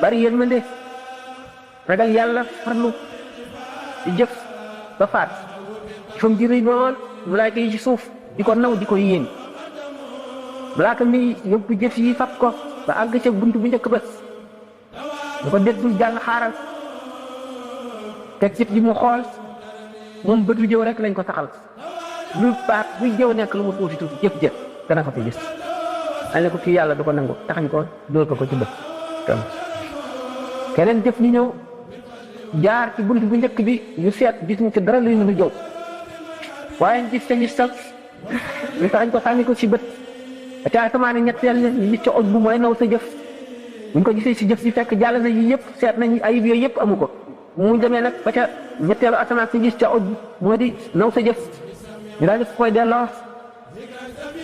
bari yërmande ragal yàlla farlu di jëf ba faat fam ji rëy lool malaaka yi ci suuf di ko naw di ko yéen malaaka mi yóbbu jëf yi fab ko ba àgg ca bunt bu njëkk ba da ko déggul jàng xaaral teg jëf ji mu xool moom bëtu jëw rek lañ ko taxal lu baat buy jëw nekk lu mu tuuti tuuti jëf dana ko fi gis dañ ne ko kii yàlla du ko nangu taxañ ko dóor ko ci bët keneen jëf ñu ñëw jaar ci bunt bu njëkk bi ñu seet gis ñu ci dara luy nu jëw waaye gis sa gis sal ñu taxañ ko sànni ko ci bët te asamaan ñetteel li ci oj bu mooy naw sa jëf buñ ko gisee si jëf si fekk jàll na yi yëpp seet nañ ayib yooyu yëpp amu ko mu demee nag ba ca ñetteelu asamaan si gis ca oj moo di naw sa jëf ñu daal di koy delloo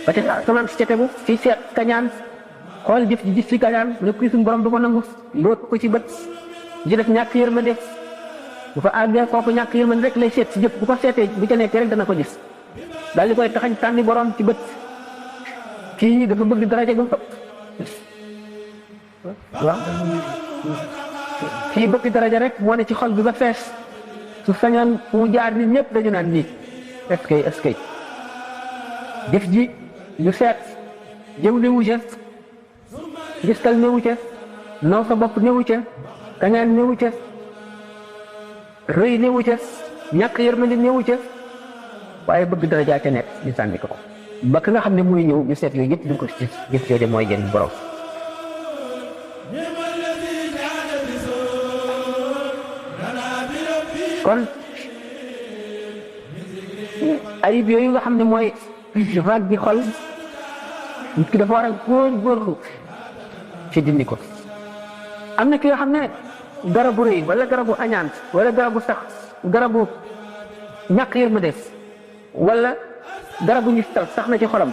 ba ca asamaan si ca tegu si seet kañaan xool jëf ji gis si kañaan mu ne kuy suñu borom du ko nangu loot ko ci bët ji def ñàkk yërmande bu fa àggee kooku ñàkk yërmande rek lay seet si jëf bu ko seetee bu ca nekkee rek dana ko gis daal di koy taxañ sànni borom ci bët kii dafa bëgg daraja gu waaw kii bëgg daraja rek moo ne ci xol bi ba fees su sañoon fu mu jaar nit ñëpp dañu naan nii est-ce que jëf ji ñu seet jëw newu ca gistal newu ca naw sa bopp newu ca kañaan newu ca rëy newu ca ñàkk yërmande newu ca waaye bëgg daraja ca nekk ñu sànni ko ba ka nga xam ne muy ñëw ñu seet yooyu yëpp duñ ko ci jëf jooju mooy jëriñ borom kon ayib yooyu nga xam ne mooy vague bi xol nit ki dafa war a góorgóorlu ci dindi ko am na ki nga xam ne garabu rëy wala garabu añaan wala garabu sax garabu ñàkk yërmande wala garabu ñu sax na ci xolam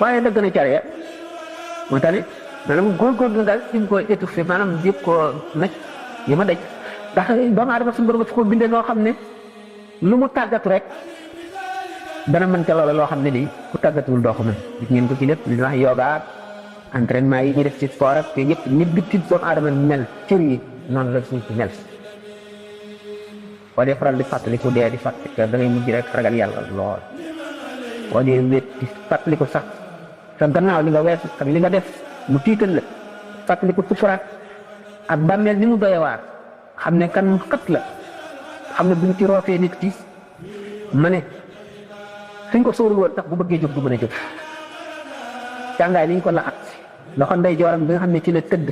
waaye dëgg na care moo tax ne maanaam góorgóorlu na daal jëm koo étouffé maanaam yëpp koo naj yi ma daj ndax doomu aadama suñu borom fi ko bindee noo xam ne lu mu tàggatu rek dana mën ca loola loo xam ne nii ku tàggatuwul doo ko mën gis ngeen ko ci lépp li ñuy wax yoga entraînement yi ñu def ci sport ak yooyu yëpp nit bitti doomu aadama mel cër yi noonu la suñ ci mel boo dee faral di fàttaliku dee di fàttaliku da ngay mujj rek ragal yàlla lool boo dee wét di fàttaliku sax sa gannaaw li nga weesu ak li nga def mu tiital la fàttaliku sukuraat ak bàmmeel ni mu doy waar xam ne kan xët la xam ne buñ ci roofee nit ki ma ne suñ ko sóorul woon sax bu bëggee jóg du mën a jóg càngaay liñ ko la at loxo ndey jooram bi nga xam ne ci la tëdd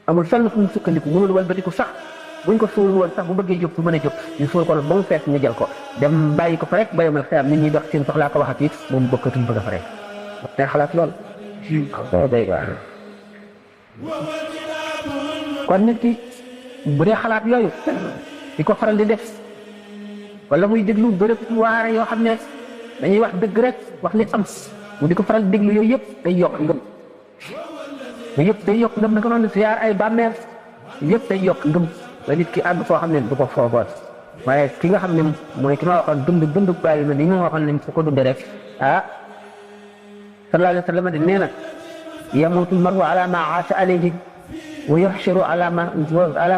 amul fenn fu mu sukkandiku mënul walbatiku sax buñ ko sóorul woon sax bu bëggee jóg du mën a jóg ñu sóor ko ba mu fees ñu jël ko dem bàyyi ko fa rek bayomal xeyam nit ñuy dox seen soxlaa ko waxat yi moom bëkkatul bëgg a fa rek te xalaat lool day waar kon nit ki bu dee xalaat yooyu di ko faral di def wala muy déglu bërëb waare yoo xam ne dañuy wax dëgg rek wax li am mu di ko faral di déglu yooyu yëpp day yokk ngëm yooyu yëpp day yokk ngëm naka noonu siyaar ay bàmmeel yëpp day yokk ngëm ba nit ki àgg foo xam ne du ko foogoon waaye ki nga xam ne mooy ki ma waxoon dund bàyyi ma ni ma waxoon nañ fu ko dundee rek ah sallallahu alayhi wa sallam di nee na yamutul maru ala ma aasha alayhi wa yuhsharu ala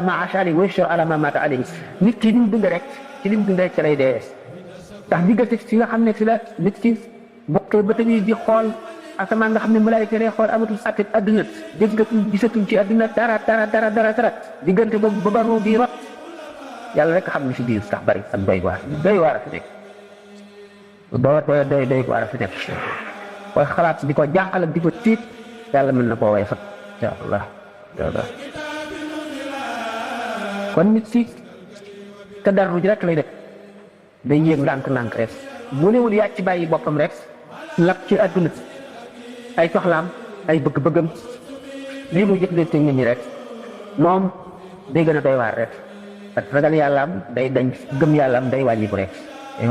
ma aasha alayhi wa yuhsharu ala ma mata alayhi nit ki ni mu dund rek ci li mu dund rek ci lay dee ndax diggante fi nga xam ne fi la nit ki bokkee ba tamit di xool asamaan nga xam ne malaayika lay xool amatul sàkket adduna déggatuñ gisatuñ ci adduna dara diggante boobu ba baroo bii rot yàlla rek xam ne si biir sax bari ak doy waar a fi nekk doy waar a fi nekk koy xalaat di ko jaaxal ak di ko tiit yàlla mën na koo way fat incha allah kon nit si tadarruj rek lay def day yéeg ndànk-ndànk rek mu newul yàcc ci bàyyi boppam rek lap ci àdduna ay soxlaam ay bëgg-bëggam lii mu jëflante nit ñi rek moom day gën a doy waar rek parce que ragal yàllaam day dañ gëm yàllaam day wàññi bu rek day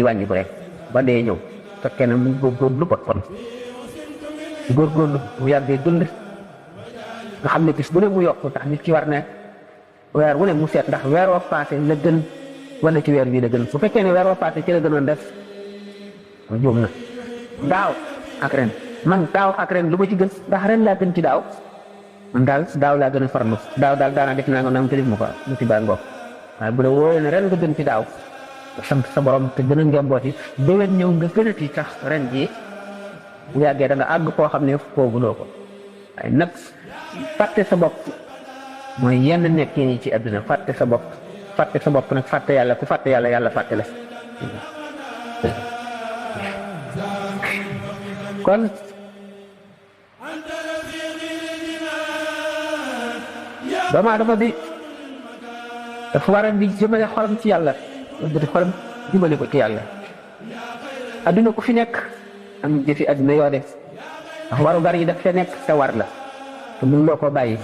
wàññi bu rek ba dee ñëw fekkee ne mu góorgóorlu bot kon góorgóorlu bu yàggee dund nga xam ne bis bu ne mu yokk tax nit ki war ne weer wu ne mu seet ndax weer woo passé la gën wala ci weer bii la gën bu fekkee ne weer woo passé ci la gënoon def juum na daaw ak ren man daaw ak ren lu ma ci gën ndax ren laa gën ci daaw man daal daaw laa gën a farlu daaw daal daanaa def naa nga nam te def ma ko mu ci baa ngoog waaye bu la wóoree ne ren nga gën ci daaw sant sa borom te gën a ngembooti déwén ñëw nga gën a ti tax ren jii bu yàggee da nga àgg koo xam ne fooguloo ko waaye nag fàtte sa bopp mooy yenn nekk yi ci àdduna fàtte sa bopp nag fàtte yàlla ku fàtte yàlla yàlla fàtte la kon doomu aadama bi dafa war a di jëmale xolam ci yàlla di xolam jëmale ko ci yàlla adduna ku fi nekk am jëfi adduna yoo def ndax waru gar yi daf fee nekk te war la te mun loo ko bàyyi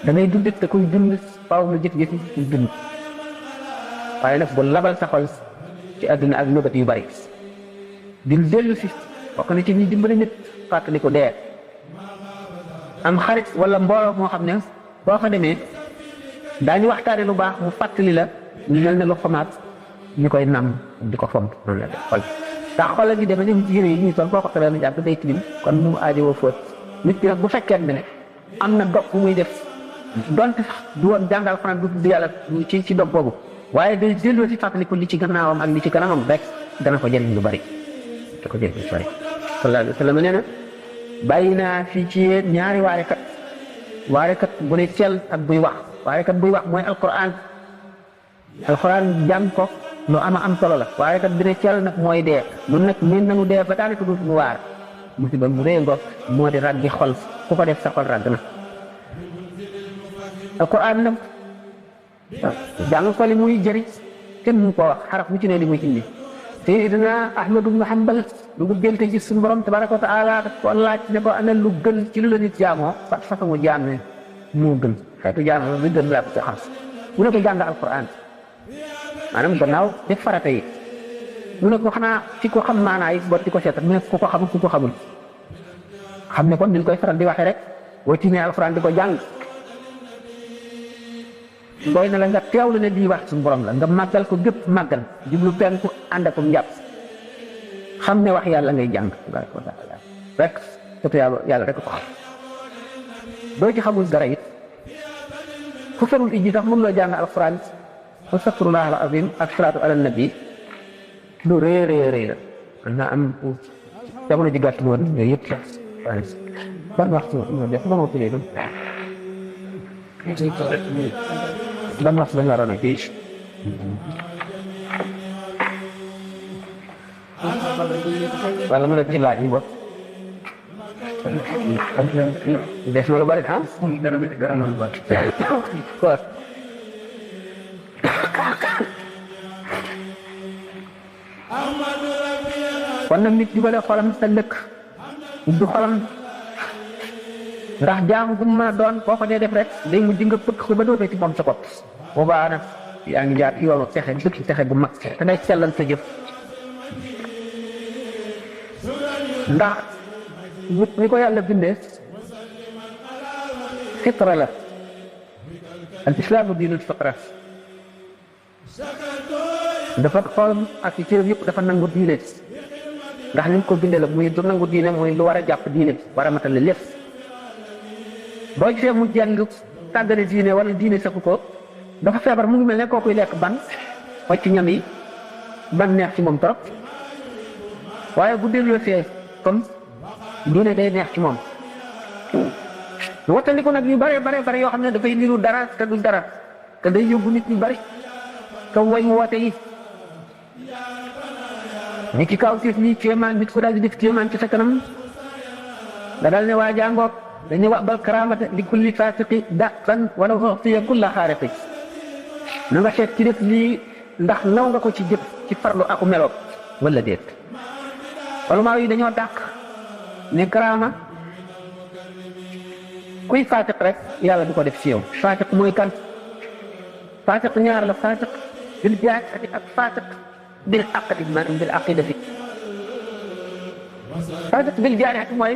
da ngay dund te kuy dund faaw nga jëf-jëfi kuy dund waaye nag bu labal sa xol ci adduna ak nëbët yu bari di dellu si bokk na ci ñi dimbali nit fàttali ko dee am xarit wala mbooloo moo xam ne boo fa demee daañu waxtaane lu baax mu fàttali la ñu mel ne lu xamaat ñu koy nam di ko fomp noonu la def xol ndax xol gi deme ni ci yére yi ñuy sol boo ko xamee lu jàpp day tilim kon mu aajowoo fóot nit ki nag bu fekkee ne am na dog bu muy def donte sax du woon jàngal fanaan du tudd yàlla ci dog boobu waaye day delloo si fàttali ko li ci gannaawam ak li ci kanamam rek dana ko jëriñ lu bari da ko jëriñ lu bari sallallahu alayhi wa sallam nee na bàyyi naa fii ci yéen ñaari waarekat bu ne cel ak buy wax waarekat buy wax mooy alquran jàng ko lu am solo la waarekat bi ne cel nag mooy dee nun nag min nañu dee ba daanaka du mu waar musiba mu rëy ngoog moo di raggi xol ku ko def sa xol ragg na alquran nag jàng ko li muy jëriñ kenn mu ko wax xaraf mu ci ne li muy indi Seydina Ahmad ibn Hanbal lu mu génte ci suñu borom tabaraka wa taala daf ko laaj ne ko ana lu gën ci lu la nit jaamoo façon jaam ne moo gën xeetu jaam bi gën laa ko ci xam mu ne ko jàng alquran maanaam gannaaw def farata yi mu ne ko xanaa ci ko xam maanaa yi bot di ko seetal mu ne ku ko xamul ku ko xamul xam ne kon ni ñu koy faral di waxee rek boo tiimee alquran di ko jàng doy na la nga teewlu ne lii wax suñu borom la nga màggal ko gépp màggal jublu penku ànd ak njàpp xam ne wax yàlla ngay jàng tabaraka wa taala rek surtout yàlla rek ko xam doo ci xamul dara it ku ferul ijji sax mën loo jàng alquran astaghfirullah al azim ak salaatu ala nabi lu rëy la mën naa am jamono ji gàtt woon yooyu yëpp waaye ban waxtu def ba ma tuddee doon ban waxtu lañ waroon a kii wala mu nekk ci laaj yi bopp def na lu bari ah kon nag nit jubale xolam sa lëkk du xolam ndax jaamu bu ma doon boo ko dee def rek day mujj nga pëkk ko ba dootoo ci moom sa bopp boobaa nag yaa ngi jaar yoonu texe dëkk texe bu mag te ngay sellal sa jëf ndax nit ñi ko yàlla bindee fitra la al islaamu diinul fitra dafa xool ak ci cëram yëpp dafa nangu diine ndax ni ko bindee la muy du nangu diine muy lu war a jàpp diine war a matale lépp boo gisee mu jàng tàggale diine wala diine saku ko dafa feebar mu ngi mel ne kookuy lekk ban wàcc ñam yi ban neex ci moom trop waaye bu delloo fee comme diine day neex ci moom wattandi ko nag yu bare yoo xam ne dafay niru dara te du dara te day yóbbu nit ñu bari comme way mu woote yi ni ki kaw siif nii kéemaan nit ko daal di def kéemaan ci sa kanam nga daal ne waa jàngoog dañuy wax bal karamata li kulli fasiqi daqan wala uxtiya kulla xaariqi na nga seet ci def lii ndax naw nga ko ci jëf ci farlu aku meloog wala déet ulamaa yi dañoo dàq ne karaama kuy faatiq rek yàlla du ko def ci yow. faatiq mooy kan? faatiq ñaar la, faatiq bil jaahati ak faatiq bil aqdi maanaam bil aqidati. faatiq bil jaahati mooy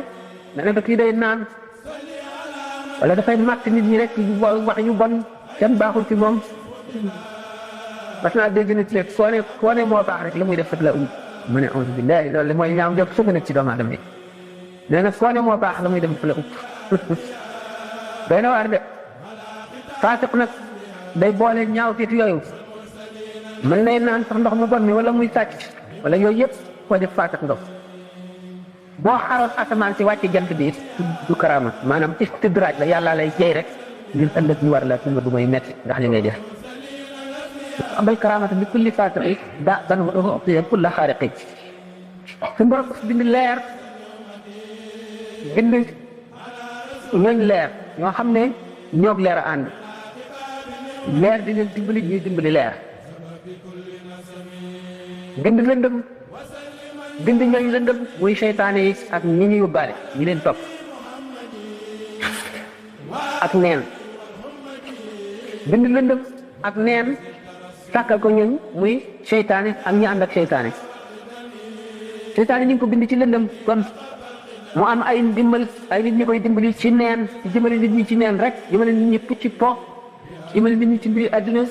nee na kii day naan wala dafay màtt nit ñi rek wax yu bon kenn baaxul ci moom. parce que dégg nit rek koo ne moo baax rek la muy def rek la mu ne auzu billahi loolu mooy ñaam jot sëgg nag ci doomu aadama yi. nee na koo ne moo baax la muy def la doy na waar de. faasiq nag day boole ñaaw tiit yooyu mën nay naan sax ndox mu bon mi wala muy sàcc wala yooyu yëpp koo def faasiq ndox boo xaroon asamaan si wàcc jant bi du karaama maanaam istidraaj la yàlla lay jey rek ngir ëllëg ñu war la fi nga du may metti ndax li ngay def. amay karaamata bi kulli faasiqi daa ban wa kulla xaariqi. suñu borom bind leer bind ñooñ leer ñoo xam ne ñoog leer a ànd leer di leen dimbali ñuy dimbali leer. bind lëndëm bind ñooñ lëndëm muy seytaane yi ak ñi ñu yóbbaale ñi leen topp ak neen. bind lëndëm ak neen sàkkal ko ñooñ muy seytaane ak ñi ànd ak seytaane. seytaane ñu ngi ko bind ci lëndëm kon mu am ay ndimbal ay nit ñi koy dimbali ci neen ci jëmale nit ñi ci neen rek jëmale nit ñi ci po jëmale nit ñi ci mbiri àddina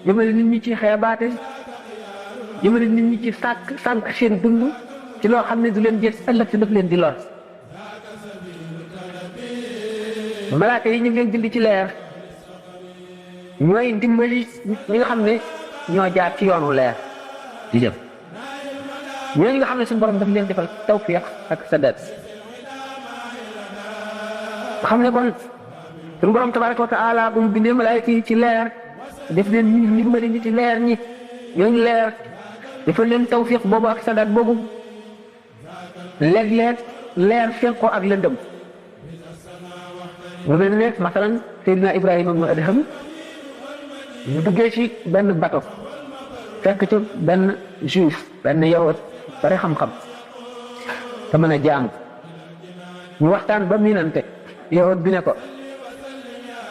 jëmale nit ñi ci xeebaate jëmale nit ñi ci sànq seen dund ci loo xam ne du leen jël ëllëg si daf leen di lor. malaaka yi ñu ngi leen bind ci leer ñooy dimbali ñi nga xam ne ñoo jaar ci yoonu leer di jëm ñooñu nga xam ne suñu borom daf leen defal tawfiq ak sadaat. xam ne kon suñu borom tabaraka wa taala bu mu bindee malaayka yi ci leer def leen ñu dimbali ñi ci leer ñi ñooñu leer defal leen tawfiq boobu ak sadaat boobu léeg-léeg leer fenk ko ak lëndëm. mu mel ne masalan Seydina Ibrahima ibnu Adham ñu duggee ci benn bato fekk ci benn juif benn yawut bari xam-xam te mën a jaamu ñu waxtaan ba miinante yawut bi ne ko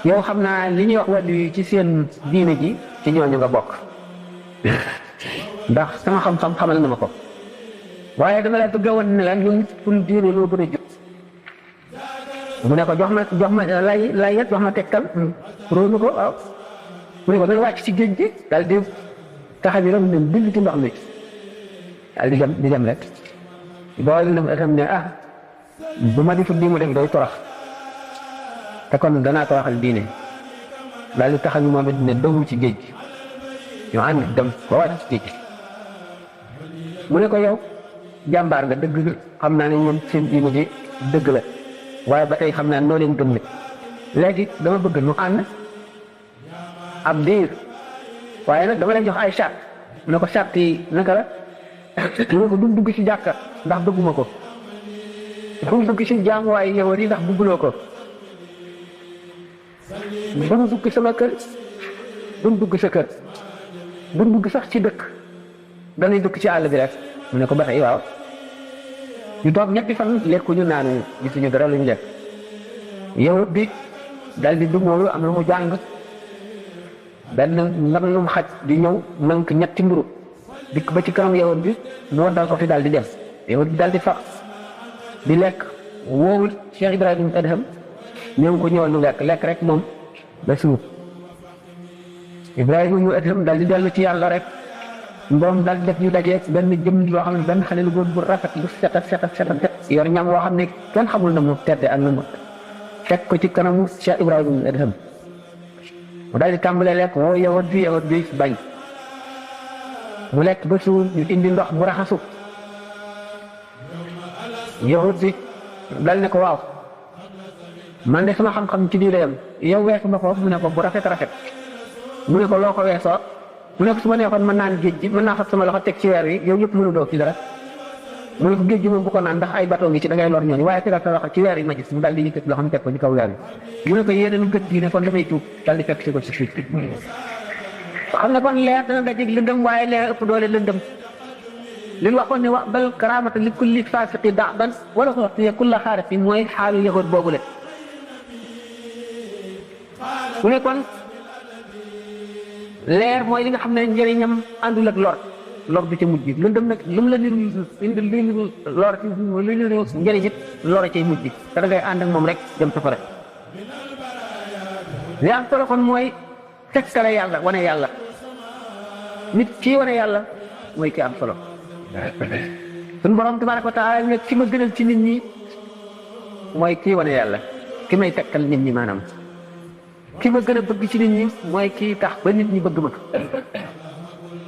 yow xam naa li ñuy wax wàllu yi ci seen diine ji ci ñooñu nga bokk ndax sama xam-xam xamal na ma ko waaye dama la bëgg a wan ne la ñun suñu diine loo gën a jub mu ne ko jox ma lay yet jox ma tegtal róonu ko waaw mu ne ko danga wàcc ci géej gi daal di taxawiram ne bind ci ndox mi daal di dem rek boole na itam ne bu ma defut lii mu def day torox te kon danaa toroxal diine daal di taxaw moom it ne dawul ci géej gi ñu ànd dem ba wàcc ci géej gi mu ne ko yow jàmbaar nga dëgg xam naa ne ñoom seen diine ji dëgg la waaye ba tey xam naa noo leen gëm ne léegi dama bëgg ñu ànd ab diir waaye nag dama leen jox ay charte mu ne ko charte yi naka la mu ne ko du dugg ci jàkka ndax bëgguma ko du dugg ci jaamuwaay yow yi ndax bëgguloo ko du dugg sama kër du dugg sa kër du dugg sax ci dëkk dañuy dugg ci àll bi rek mu ne ko ba tey waaw ñu toog ñetti fan lekkuñu naanuñu gisuñu dara lu ñu def yow bi dal di dugg moom am na mu jàng benn nganum xaj di ñëw nank ñetti mburu dikk ba ci kanam yawut bi mu waddal ko fi daal di dem yawut bi daal di fax di lekk woowul Cheikh Ibrahima Adham ñëw ko ñëwal nu lekk rek moom ba suuf Ibrahima ñu Adham daal di dellu ci yàlla rek mboom daal di def ñu dajeeg benn jëm loo xam ne benn xale lu góor bu rafet lu set yor ñam woo xam ne kenn xamul na mu tedde ak na mu fekk ko ci kanamu Cheikh Ibrahima Adham mu daal di tàmbalee lekk woo yawut bi bañ mu lekk ba suur ñu indi ndox mu raxasu yawut bi dal ne ko waaw man de sama xam-xam ci lii la yem yow weesu ma ko mu ne ko bu rafet mu ne ko loo ko weesoo mu ne ko su ma neexoon mën naan géej gi mën naa fab sama loxo teg ci weer wi yow yëpp mënu doo ci dara mu ne ko géej gi moom bu ko naan ndax ay bateau ngi ci da ngay lor ñooñu waaye tegal sa loxo ci weer yi ma gis mu daal di yëkkati loxo mu teg ko ci kaw weer wi mu ne ko yéen a gët gi ne kon damay tuub daal di fekk si ko si suuf xam xam ne kon leer dana dajeeg lëndëm waaye leer ëpp doole lëndëm li ñu waxoon ne wax bal karaamata li kulli faasiqi da'ban wala ko wax kulla xaarifin mooy xaalu yëgoot boobu la mu ne kon leer mooy li nga xam ne njëriñam àndul ak lor bi ca mujj lëndëm nag lu mu la niru indi luy niru lor ci luy niru njëriñ it lor cay mujj te da ngay ànd ak moom rek dem safara li am solo kon mooy tegtale yàlla wane yàlla nit kii wane yàlla mooy ki am solo suñu borom tabaraka wa taala nag ki ma gënal ci nit ñi mooy kii wane yàlla ki may tegtal nit ñi maanaam ki ma gën a bëgg ci nit ñi mooy kii tax ba nit ñi bëgg ma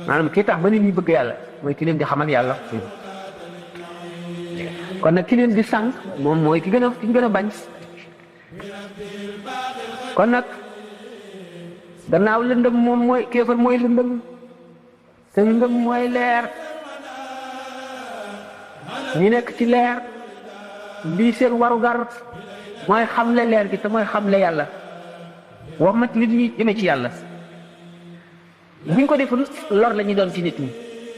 maanaam kii tax ba nit ñi bëgg yàlla mooy ki leen di xamal yàlla kon nag ki leen di sànq moom mooy ki gën a bañ kon nag gannaaw lëndëm moom mooy kéefar mooy lëndëm te lëndëm mooy leer ñi nekk ci leer lii seen warugar mooy xamle leer gi te mooy xamle yàlla wax mat nit ñi jëme ci yàlla buñ ko deful lor la ñuy doon ci nit ñi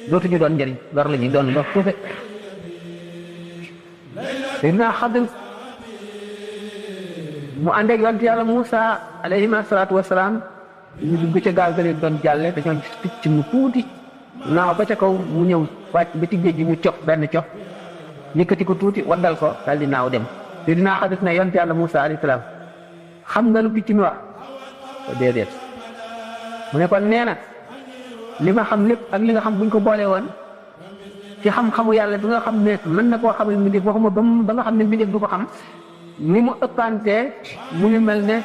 dootuñu doon njëriñ lor la ñuy doon ba suufe Seydina Xadir mu ànd ak yonent yàlla Muusa alayhi salaatu wasalaam ñu dugg ca gaal ga leen doon jàlle dañoo gis picc mu tuuti naaw ba ca kaw mu ñëw wàcc ba ci géej gi mu cof benn cof yëkkati ko tuuti waddal ko daal di naaw dem Seydina Xadir ne yonent yàlla Muusa alayhi salaam xam nga lu picc mi wax ko déedéet mu ne kon nee na li ma xam lépp ak li nga xam buñ ko boole woon ci xam-xamu yàlla bi nga xam ne mën na koo xamal mbindeef waxuma ba nga xam ne mbindeef du ko xam ni mu ëppantee mu ngi mel ne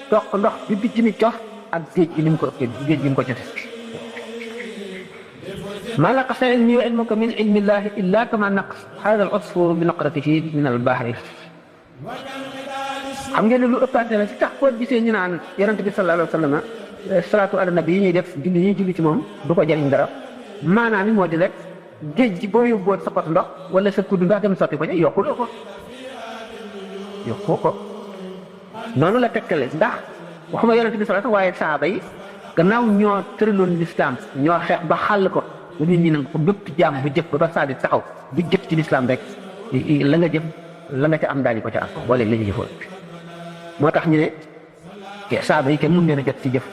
toq ndox bi picc mi cof ak géej gi ni mu ko ëppee géej gi mu ko cofe ma naqasa ilmi wa ilmuka min ilmillahi illa kama naqas hada al usfur bi naqratihi min al bahri xam ngeen ne lu ëppante la si tax koo gisee ñu naan yonent bi sallallahu alayhi wa sallam salaatu ala nabi yi ñuy def julli yi ñuy julli ci moom du ko jëriñ dara maanaam moo di rek géej gi boo yóbboon sa pot ndox wala sa kudd ndox dem sotti ko ca yokku ko noonu la tegtale ndax waxuma yonent bi sallallahu waaye saaba yi gannaaw ñoo tëraloon lislaam ñoo xeex ba xàll ko ba nit ñi nag ko bépp jaam bu jëf ba saa di taxaw bu jëf ci lislaam rek la nga jëf la nga ca am daal di ko ca am boole la ñu jëfoon moo tax ñu ne saaba yi kenn mun leen a jot ci jëf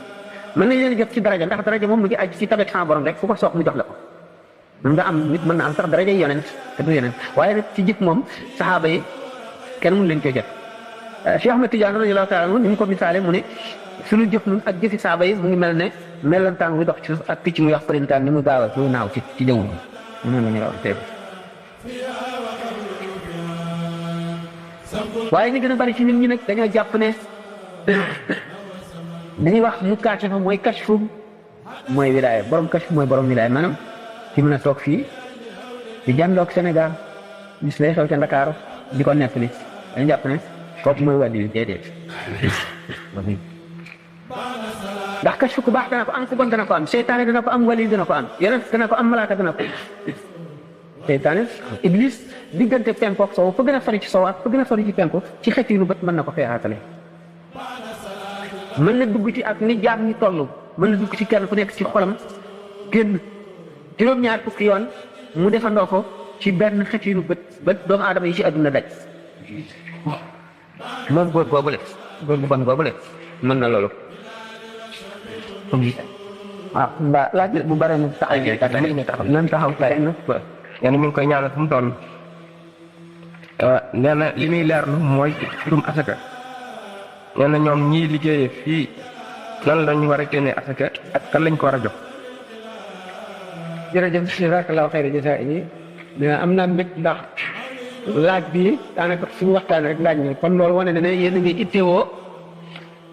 mën nañ leen a jot ci daraja ndax daraja moom mu ngi aju ci tabet sama borom rek fu ko soog mu jox la ko mën nga am nit mën na am sax daraja yonent te du yonent waaye nag ci jëf moom saxaaba yi kenn mun leen koy jot Cheikh Ahmed Tidiane radiyallahu taala anhu ni mu ko misaale mu ne suñu jëf nun ak jëfi saaba yi mu ngi mel ne melantaan muy dox ci suuf ak picc muy wax përintaan ni mu gaaw a muy naaw ci jaww ji noonu la ñu raw teeb waaye ñu gën a bari ci nit ñi nag dañoo jàpp ne dañuy wax mu kaashafa mooy kashfu mooy wilaaya borom kashfu mooy borom wilaaya maanaam ci mën a toog fii di jàndoog Sénégal gis lay xew ca Ndakaaru di ko nettali dañu jàpp ne kooku mooy wàllu déedéet ndax kashfu ku baax dana ko am ku bon dana ko am seytaane dana ko am wali dana ko am yeneen dana ko am malaaka dana ko seytaane iblis diggante penku ak sow fa gën a sori ci sow ak fa gën a sori ci penku ci xetiinu bët mën na ko feexaatale mën na dugg ci ak ni jaam ñi toll mën na dugg ci kenn ku nekk ci xolam génn juróom-ñaar fukki yoon mu defandoo ko ci benn xetiinu bët ba doomu aadama yi ci àdduna daj moom góor boobule góor bu bon boobule mën na loolu waaw mbaa laaj bu bare na taxaw nan taxaw kay na yéen mi ngi koy ñaanal fu mu toll nee na li muy leerlu mooy mbirum asaka nee na ñoom ñii liggéeyee fii nan lañu war a génnee asaka ak kan lañ ko war a jox. jërëjëf jazakallahu xayra jazaa yi am naa mbég ndax laaj bi daanaka suñu waxtaan rek laaj na kon loolu wane na ne yéen a ngi ittewoo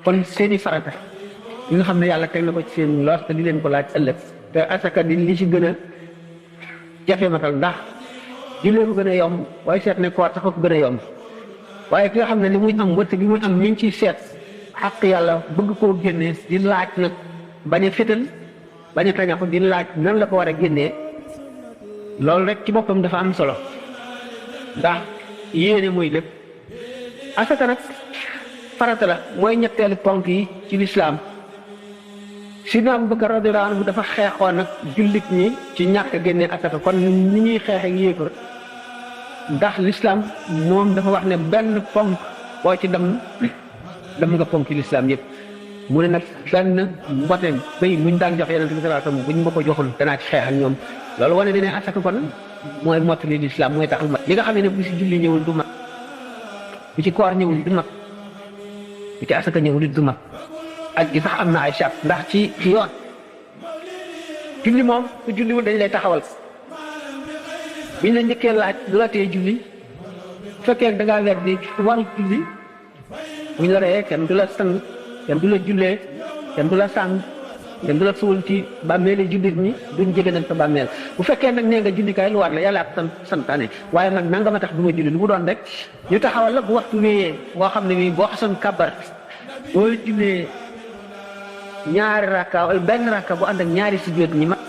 kon seeni farata yi nga xam ne yàlla teg na ko ci seen loos te di leen ko laaj ëllëg te asaka di li ci gën a jafe matal ndax jullee ko gën a yomb waaye seet ne koor sax ko gën a yomb waaye ki nga xam ne li muy am wërsëg bi muy am mi ngi ciy seet xaq yàlla bëgg koo génnee di laaj nag bañ a fétal bañ a tañaxu di laaj nan la ko war a génnee loolu rek ci boppam dafa am solo ndax yéene mooy lépp asaka nag farata la mooy ñetteelu ponk yi ci lislaam Sidna Abubakar radiyallahu anhu dafa xeexoon nag jullit ñi ci ñàkk a génne asaka kon ni ñuy xeex ak yéefar ndax l'islam moom dafa wax ne benn ponk boo ci dem nga ponk ci l'islam yëpp mu ne nag benn mbote bay muñ daan jox Yonent bi sallallahu alayhi wasallam buñ ma ko joxul danaa ci xeex ak ñoom loolu wane ne asaka kon mooy mottali l'islam mooy tax mat li nga xam ne bu ci julli ñëwul du mat bu ci koor ñëwul du mat bu ci asaka ñëwul du mat ak gi sax am na ay charte ndax ci yoon julli moom ku julliwul dañ lay taxawal biñ la njëkkee laaj lu la tee julli bu fekkee da ngaa weer di waru julli buñ la reyee kenn du la sang kenn du la jullee kenn du la sàng kenn du la suul ci bàmmeeli jullit ñi duñ jege nañ sa bàmmeel bu fekkee nag nee nga jullikaay lu war la yàlla ak santaane waaye nag nanga ma tax du ma julli lu mu doon rek ñu taxawal la bu waxtu wéyee boo xam ne bii boo xasoon kabar boo jullee ñaari rakka wala benn rakka bu ànd ak ñaari sujjóot ñi mat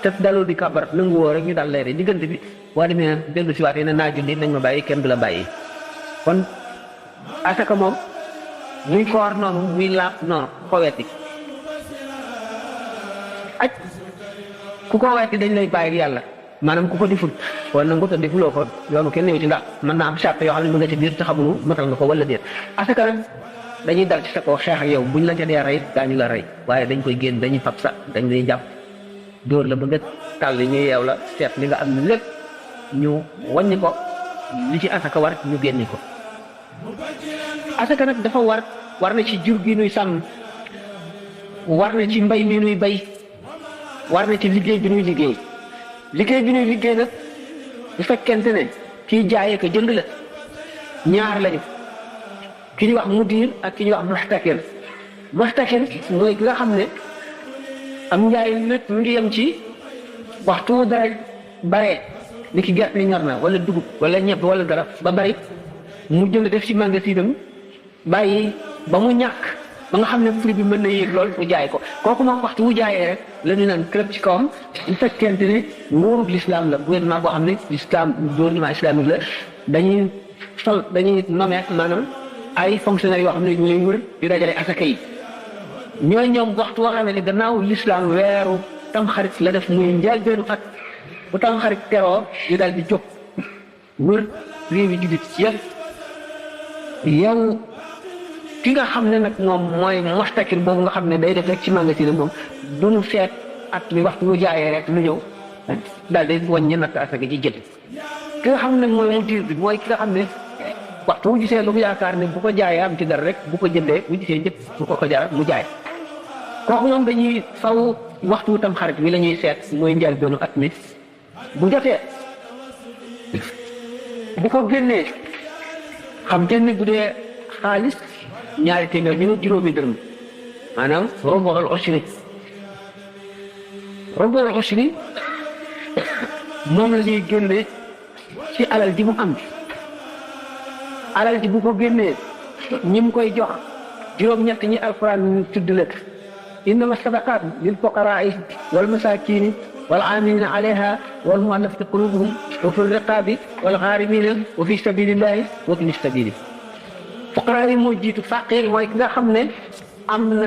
te dalul di kabar nangu woo rek ñu dal leere diggante bi boo demee dellu si waatee ne naa julli nañ ma bàyyi kenn du la bàyyi kon asaka moom muy koor noonu muy laab noonu ko wetti aj ku ko wetti dañ lay bàyyi yàlla maanaam ku ko deful wala nangu te defuloo ko yoonu kenn ñëw ci ndax mën naa am charte yoo xam ne mu nga ci biir te xamunu matal nga ko wala déet asaka nag dañuy dal ci sa kaw xeex ak yow buñ la ca dee rey daañu la rey waaye dañ koy génn dañuy fab sa dañ lay jàpp dóor la ba nga tàll ñu yeew la seet li nga am lépp ñu wàññi ko li ci asaka war ñu génne ko asaka nag dafa war na ci jur gi nuy sàmm war na ci mbay mi nuy bay war na ci liggéey bi nuy liggéey bi nuy liggéey nag bu fekkente ne kii jaayee ko jënd la ñaar lañu ki ñuy wax mudir ak ki ñuy wax muxtakir mooy ki nga xam ne am njaay lépp mu ngi yem ci waxtu dara bare ni ki gerte ñor na wala dugub wala ñebe wala dara ba bari mu jënd def ci magasinam bàyyi ba mu ñàkk ba nga xam ne prix bi mën na yéeg lool mu jaay ko kooku moom waxtu wu jaayee rek la ñu naan club ci kawam bu fekkente ne nguurug l'islam la gouvernement boo xam ne l'islam gouvernement islamique la dañuy nommer maanaam ay fonctionnaires yoo xam ne ñooy wër di dajale asaka yi ñooy ñoom waxtu woo xam ne gannaaw l'islam weeru tamxarit la def muy njëlbéenu at bu tamxarit teroo ñu daal di jóg wër réew yi jullit yëpp yow ki nga xam ne nag moom mooy muxtakir boobu nga xam ne day def rek ci magasin moom duñu seet at mi waxtu wu jaayee rek lu ñëw daal di wàññi natt asaka ji jël ki nga xam ne mooy mudir bi mooy ki nga xam ne waxtu bu gisee lu mu yaakaar ne bu ko jaayee am ci dara rek bu ko jëndee bu gisee njëkk bu ko jaral mu jaay kooku ñoom dañuy faw waxtu tam xarit bi la ñuy seet mooy njëlbéenu at mi bu jotee bu ko génnee xam ngeen ne bu dee xaalis ñaari téeméer ñu ne juróomi dërëm maanaam rubu'ul ushri moom la ñuy génne ci alal ji mu am alal ji bu ko génnee ñi mu koy jox juróom-ñett ñi alquran tudd la innama sadaqaat lil fuqaraai wal masakini wal amilina alayha wal muallafati qulubuhum wa fi riqabi wal gharimina wa fi sabilillahi wa ibni sabili fuqaraa yi moo jiitu faqir mooy ki nga xam ne am na